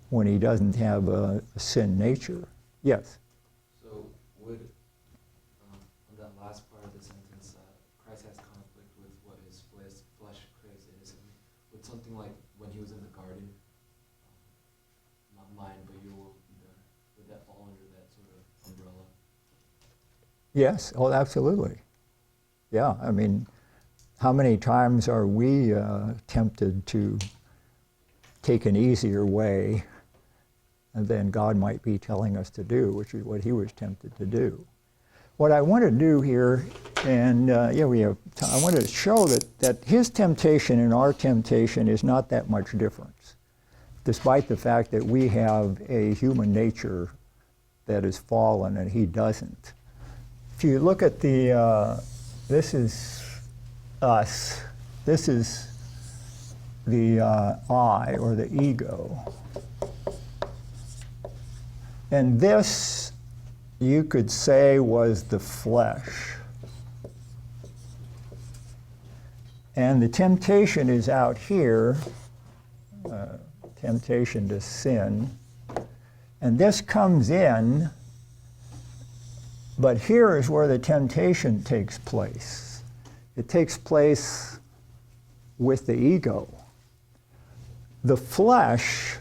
when he doesn't have a sin nature? Yes? So would, on that last part of the sentence, Christ has conflict with what his flesh craves innocently, would something like when he was in the garden, not mine, but your will be done, would that fall under that sort of umbrella? Yes, oh, absolutely. Yeah, I mean, how many times are we tempted to take an easier way than God might be telling us to do, which is what he was tempted to do. What I want to do here, and I want to show that his temptation and our temptation is not that much difference, despite the fact that we have a human nature that is fallen and he doesn't. If you look at this is us, this is the I, or the ego. And this, you could say, was the flesh. And the temptation is out here, temptation to sin. And this comes in, but here is where the temptation takes place. It takes place with the ego. The flesh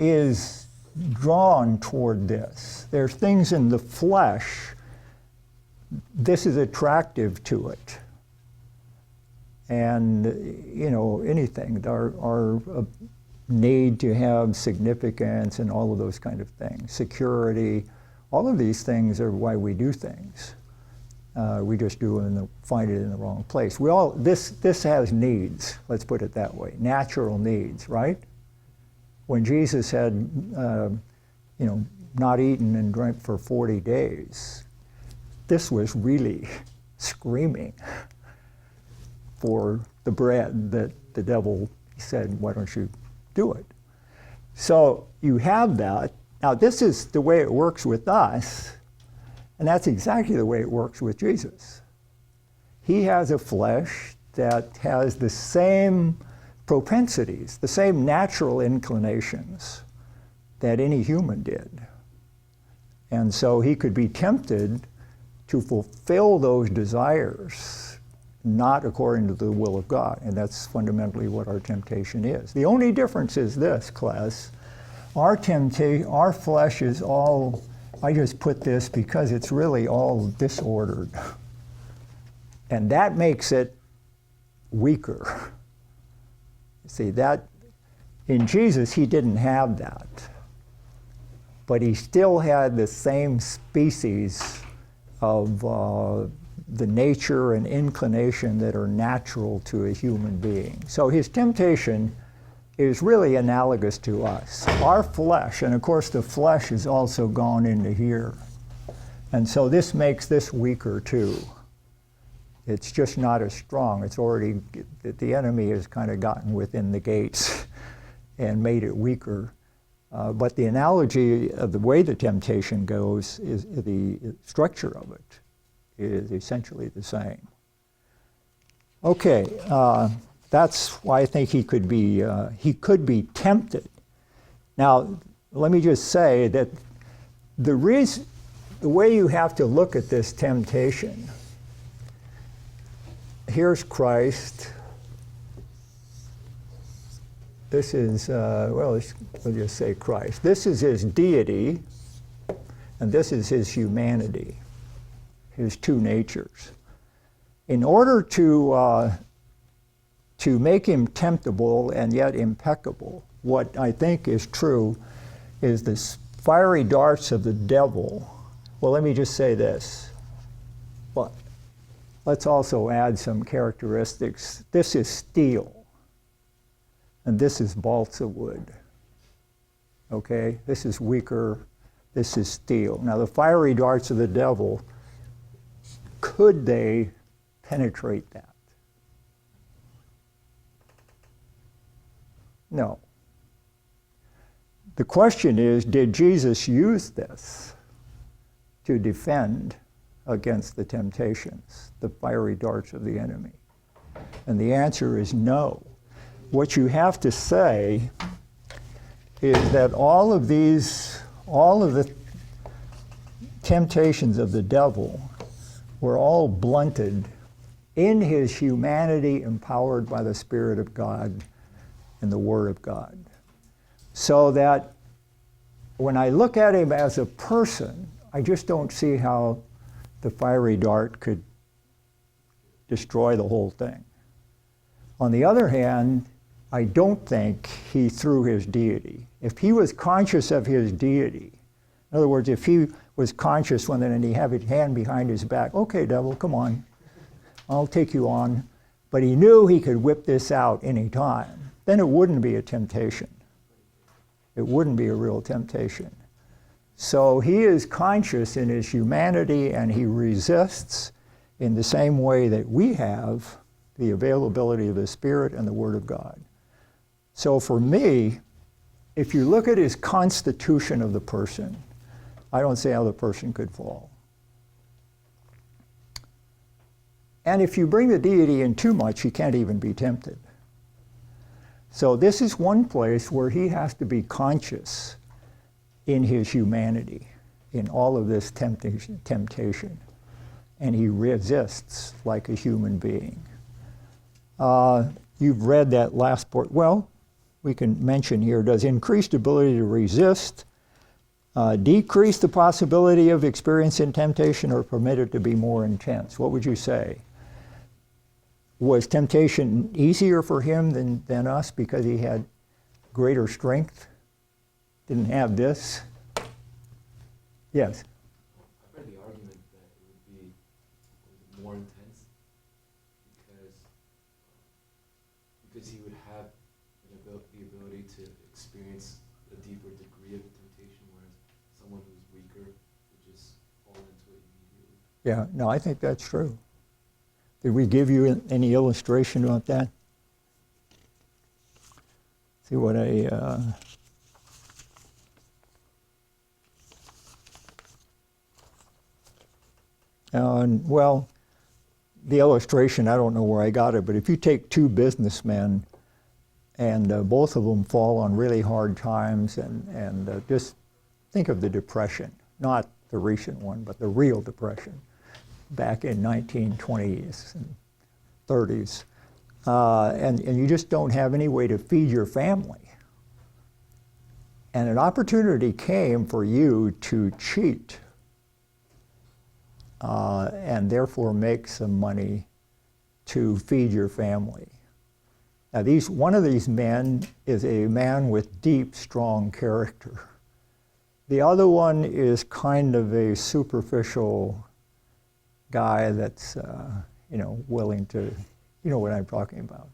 is drawn toward this. There's things in the flesh, this is attractive to it. And, anything, our need to have significance and all of those kind of things, security, all of these things are why we do things. We just find it in the wrong place. This has needs, let's put it that way, natural needs, right? When Jesus had, not eaten and drank for 40 days, this was really screaming for the bread that the devil said, why don't you do it? So you have that. Now this is the way it works with us, and that's exactly the way it works with Jesus. He has a flesh that has the same propensities, the same natural inclinations that any human did. And so he could be tempted to fulfill those desires, not according to the will of God. And that's fundamentally what our temptation is. The only difference is this, class. Our flesh is all, I just put this because it's really all disordered. And that makes it weaker. See, that in Jesus, he didn't have that. But he still had the same species of the nature and inclination that are natural to a human being. So his temptation is really analogous to us. Our flesh, and of course the flesh is also gone into here. And so this makes this weaker too. It's just not as strong. It's already, the enemy has kind of gotten within the gates and made it weaker. But the analogy of the way the temptation goes is the structure of it is essentially the same. Okay, that's why I think he could be tempted. Now, let me just say that the way you have to look at this temptation, here's Christ. This is, we'll just say Christ. This is his deity, and this is his humanity, his two natures. In order to make him temptable and yet impeccable, what I think is true is the fiery darts of the devil. Well, let me just say this. But let's also add some characteristics. This is steel. And this is balsa wood. Okay? This is weaker. This is steel. Now, the fiery darts of the devil, could they penetrate that? No. The question is, did Jesus use this to defend against the temptations, the fiery darts of the enemy? And the answer is no. What you have to say is that all of the temptations of the devil were all blunted in his humanity empowered by the Spirit of God and the Word of God. So that when I look at him as a person, I just don't see how the fiery dart could destroy the whole thing. On the other hand, I don't think he threw his deity. If he was conscious of his deity, in other words, if he was conscious when he had his hand behind his back, okay, devil, come on, I'll take you on. But he knew he could whip this out any time. Then it wouldn't be a temptation. It wouldn't be a real temptation. So he is conscious in his humanity, and he resists in the same way that we have the availability of the Spirit and the Word of God. So for me, if you look at his constitution of the person, I don't see how the person could fall. And if you bring the deity in too much, he can't even be tempted. So this is one place where he has to be conscious in his humanity, in all of this temptation. And he resists like a human being. You've read that last part. Well, we can mention here, does increased ability to resist decrease the possibility of experiencing temptation or permit it to be more intense? What would you say? Was temptation easier for him than us because he had greater strength? Didn't have this? Yes? I've heard the argument that it would be more intense because he would have the ability to experience a deeper degree of temptation, whereas someone who's weaker would just fall into it immediately. Yeah, no, I think that's true. Did we give you any illustration about that? See what well, the illustration, I don't know where I got it, but if you take two businessmen And both of them fall on really hard times, and just think of the Depression, not the recent one, but the real Depression back in 1920s and 30s. And you just don't have any way to feed your family. And an opportunity came for you to cheat and therefore make some money to feed your family. Now, one of these men is a man with deep, strong character. The other one is kind of a superficial guy that's, willing to, you know what I'm talking about.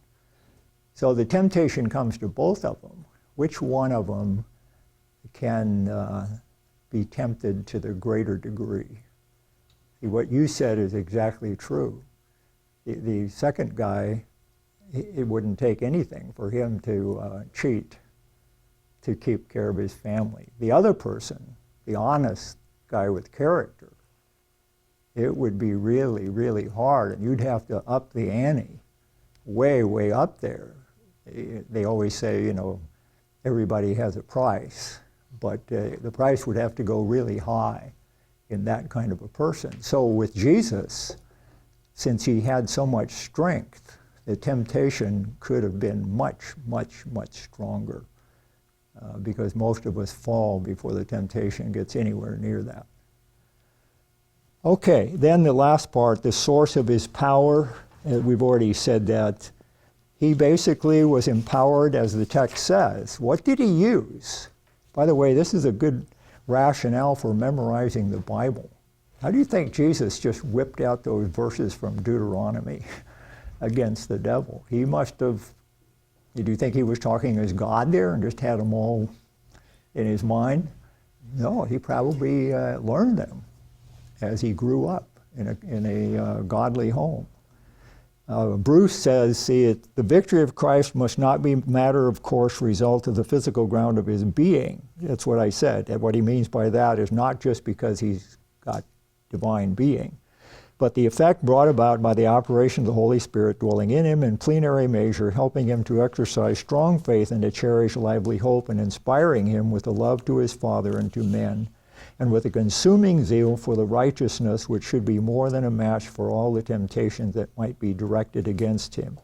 So the temptation comes to both of them. Which one of them can be tempted to the greater degree? See, what you said is exactly true. The second guy, it wouldn't take anything for him to cheat to keep care of his family. The other person, the honest guy with character, it would be really, really hard, and you'd have to up the ante way, way up there. They always say, everybody has a price, but the price would have to go really high in that kind of a person. So with Jesus, since he had so much strength, the temptation could have been much, much, much stronger because most of us fall before the temptation gets anywhere near that. Okay, then the last part, the source of his power. We've already said that. He basically was empowered, as the text says. What did he use? By the way, this is a good rationale for memorizing the Bible. How do you think Jesus just whipped out those verses from Deuteronomy against the devil? He must have, did you think he was talking as God there and just had them all in his mind? No, he probably learned them as he grew up in a godly home. Bruce says, the victory of Christ must not be matter of course result of the physical ground of his being. That's what I said. And what he means by that is not just because he's got divine being, but the effect brought about by the operation of the Holy Spirit dwelling in him in plenary measure, helping him to exercise strong faith and to cherish lively hope, and inspiring him with a love to his Father and to men, and with a consuming zeal for the righteousness which should be more than a match for all the temptations that might be directed against him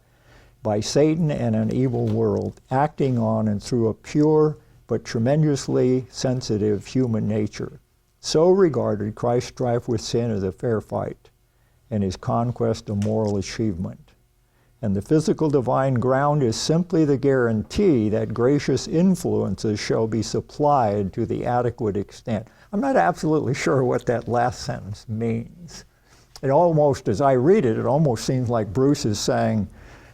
by Satan and an evil world, acting on and through a pure but tremendously sensitive human nature. So regarded, Christ's strife with sin as a fair fight, and his conquest a moral achievement. And the physical divine ground is simply the guarantee that gracious influences shall be supplied to the adequate extent. I'm not absolutely sure what that last sentence means. It almost, as I read it, it almost seems like Bruce is saying,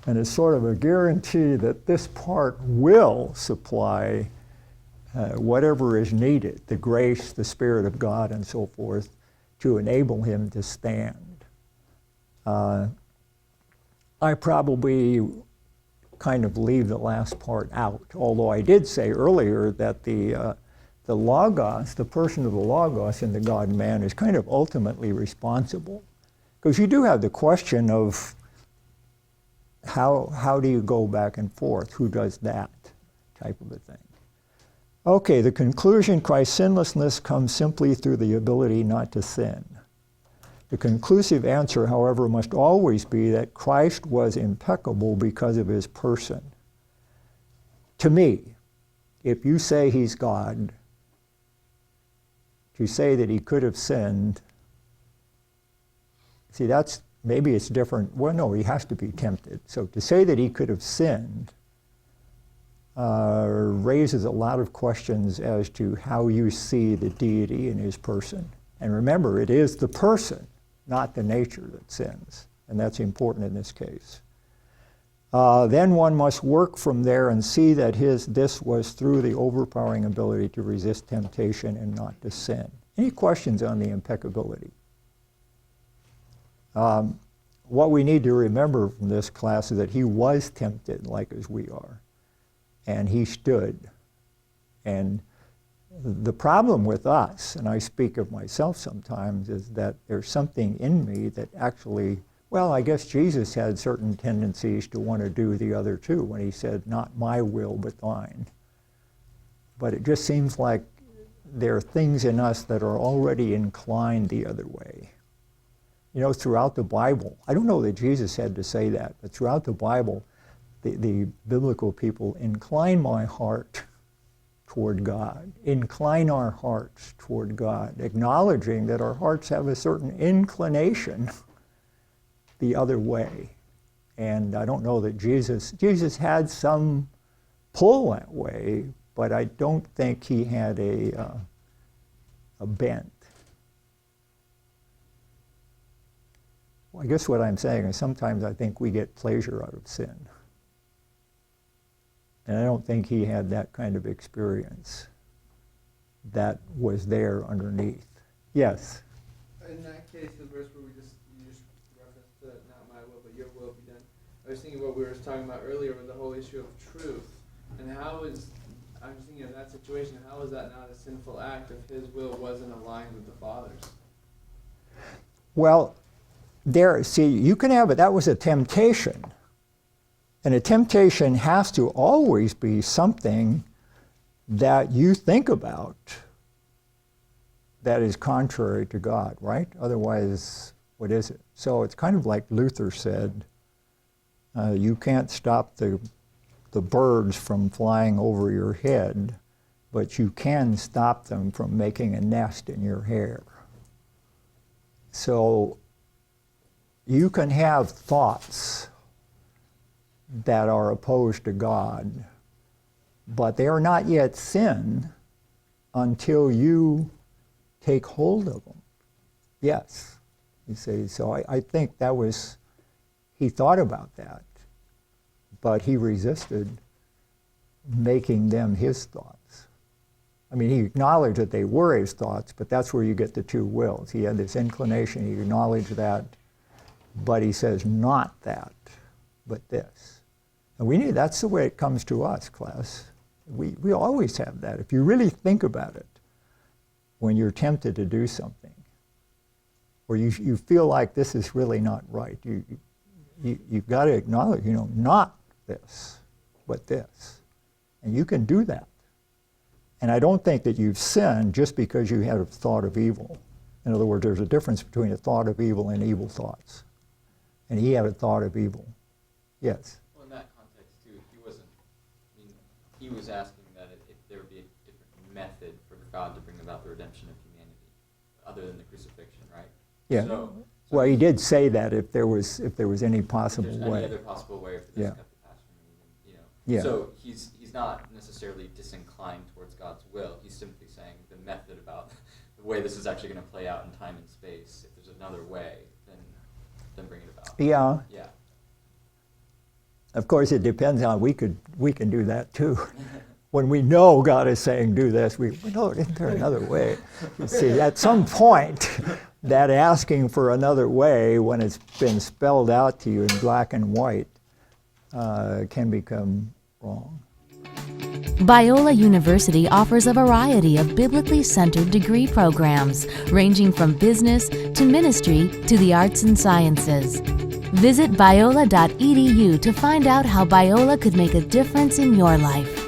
and it's sort of a guarantee that this part will supply whatever is needed, the grace, the Spirit of God, and so forth, to enable him to stand. I probably kind of leave the last part out, although I did say earlier that the Logos, the person of the Logos in the God-man, is kind of ultimately responsible. Because you do have the question of how do you go back and forth? Who does that type of a thing? Okay, the conclusion, Christ's sinlessness comes simply through the ability not to sin. The conclusive answer, however, must always be that Christ was impeccable because of his person. To me, if you say he's God, to say that he could have sinned, see, that's, maybe it's different. Well, no, he has to be tempted. So to say that he could have sinned raises a lot of questions as to how you see the deity in his person. And remember, it is the person, not the nature, that sins. And that's important in this case. Then one must work from there and see that this was through the overpowering ability to resist temptation and not to sin. Any questions on the impeccability? What we need to remember from this class is that he was tempted like as we are. And he stood. And the problem with us, and I speak of myself sometimes, is that there's something in me that actually Well, I guess Jesus had certain tendencies to want to do the other too when he said, not my will, but thine. But it just seems like there are things in us that are already inclined the other way. You know, throughout the Bible, I don't know that Jesus had to say that, but throughout the Bible, the biblical people incline my heart toward God, incline our hearts toward God, acknowledging that our hearts have a certain inclination the other way. And I don't know that Jesus had some pull that way, but I don't think he had a bent. Well, I guess what I'm saying is sometimes I think we get pleasure out of sin. And I don't think he had that kind of experience that was there underneath. Yes? In that case, the verse where you just referenced the not my will, but your will be done. I was thinking what we were talking about earlier with the whole issue of truth. And I was thinking of that situation, how is that not a sinful act if his will wasn't aligned with the Father's? Well, you can have it. That was a temptation. And a temptation has to always be something that you think about that is contrary to God, right? Otherwise, what is it? So it's kind of like Luther said, you can't stop the birds from flying over your head, but you can stop them from making a nest in your hair. So you can have thoughts that are opposed to God, but they are not yet sin until you take hold of them. Yes, you see, so I think that was, he thought about that, but he resisted making them his thoughts. I mean, he acknowledged that they were his thoughts, but that's where you get the two wills. He had this inclination, he acknowledged that, but he says, not that, but this. And that's the way it comes to us, class. We always have that. If you really think about it, when you're tempted to do something, or you feel like this is really not right, you've got to acknowledge, not this, but this. And you can do that. And I don't think that you've sinned just because you had a thought of evil. In other words, there's a difference between a thought of evil and evil thoughts. And he had a thought of evil. Yes? Well, in that context, too, he was asking that if there would be a different method for God to bring about the redemption of humanity, other than the crucifixion, right? Yeah. So well, he did say that if there was any possible if there's way. any other possible way for this Yeah. cut the pasture, Yeah. So he's not necessarily disinclined towards God's will. He's simply saying the method about the way this is actually going to play out in time and space. If there's another way, then bring it about. Yeah. Yeah. Of course, it depends on, we can do that too. When we know God is saying do this, we know, isn't there another way? You see, at some point, that asking for another way, when it's been spelled out to you in black and white, can become wrong. Biola University offers a variety of biblically centered degree programs, ranging from business to ministry to the arts and sciences. Visit biola.edu to find out how Biola could make a difference in your life.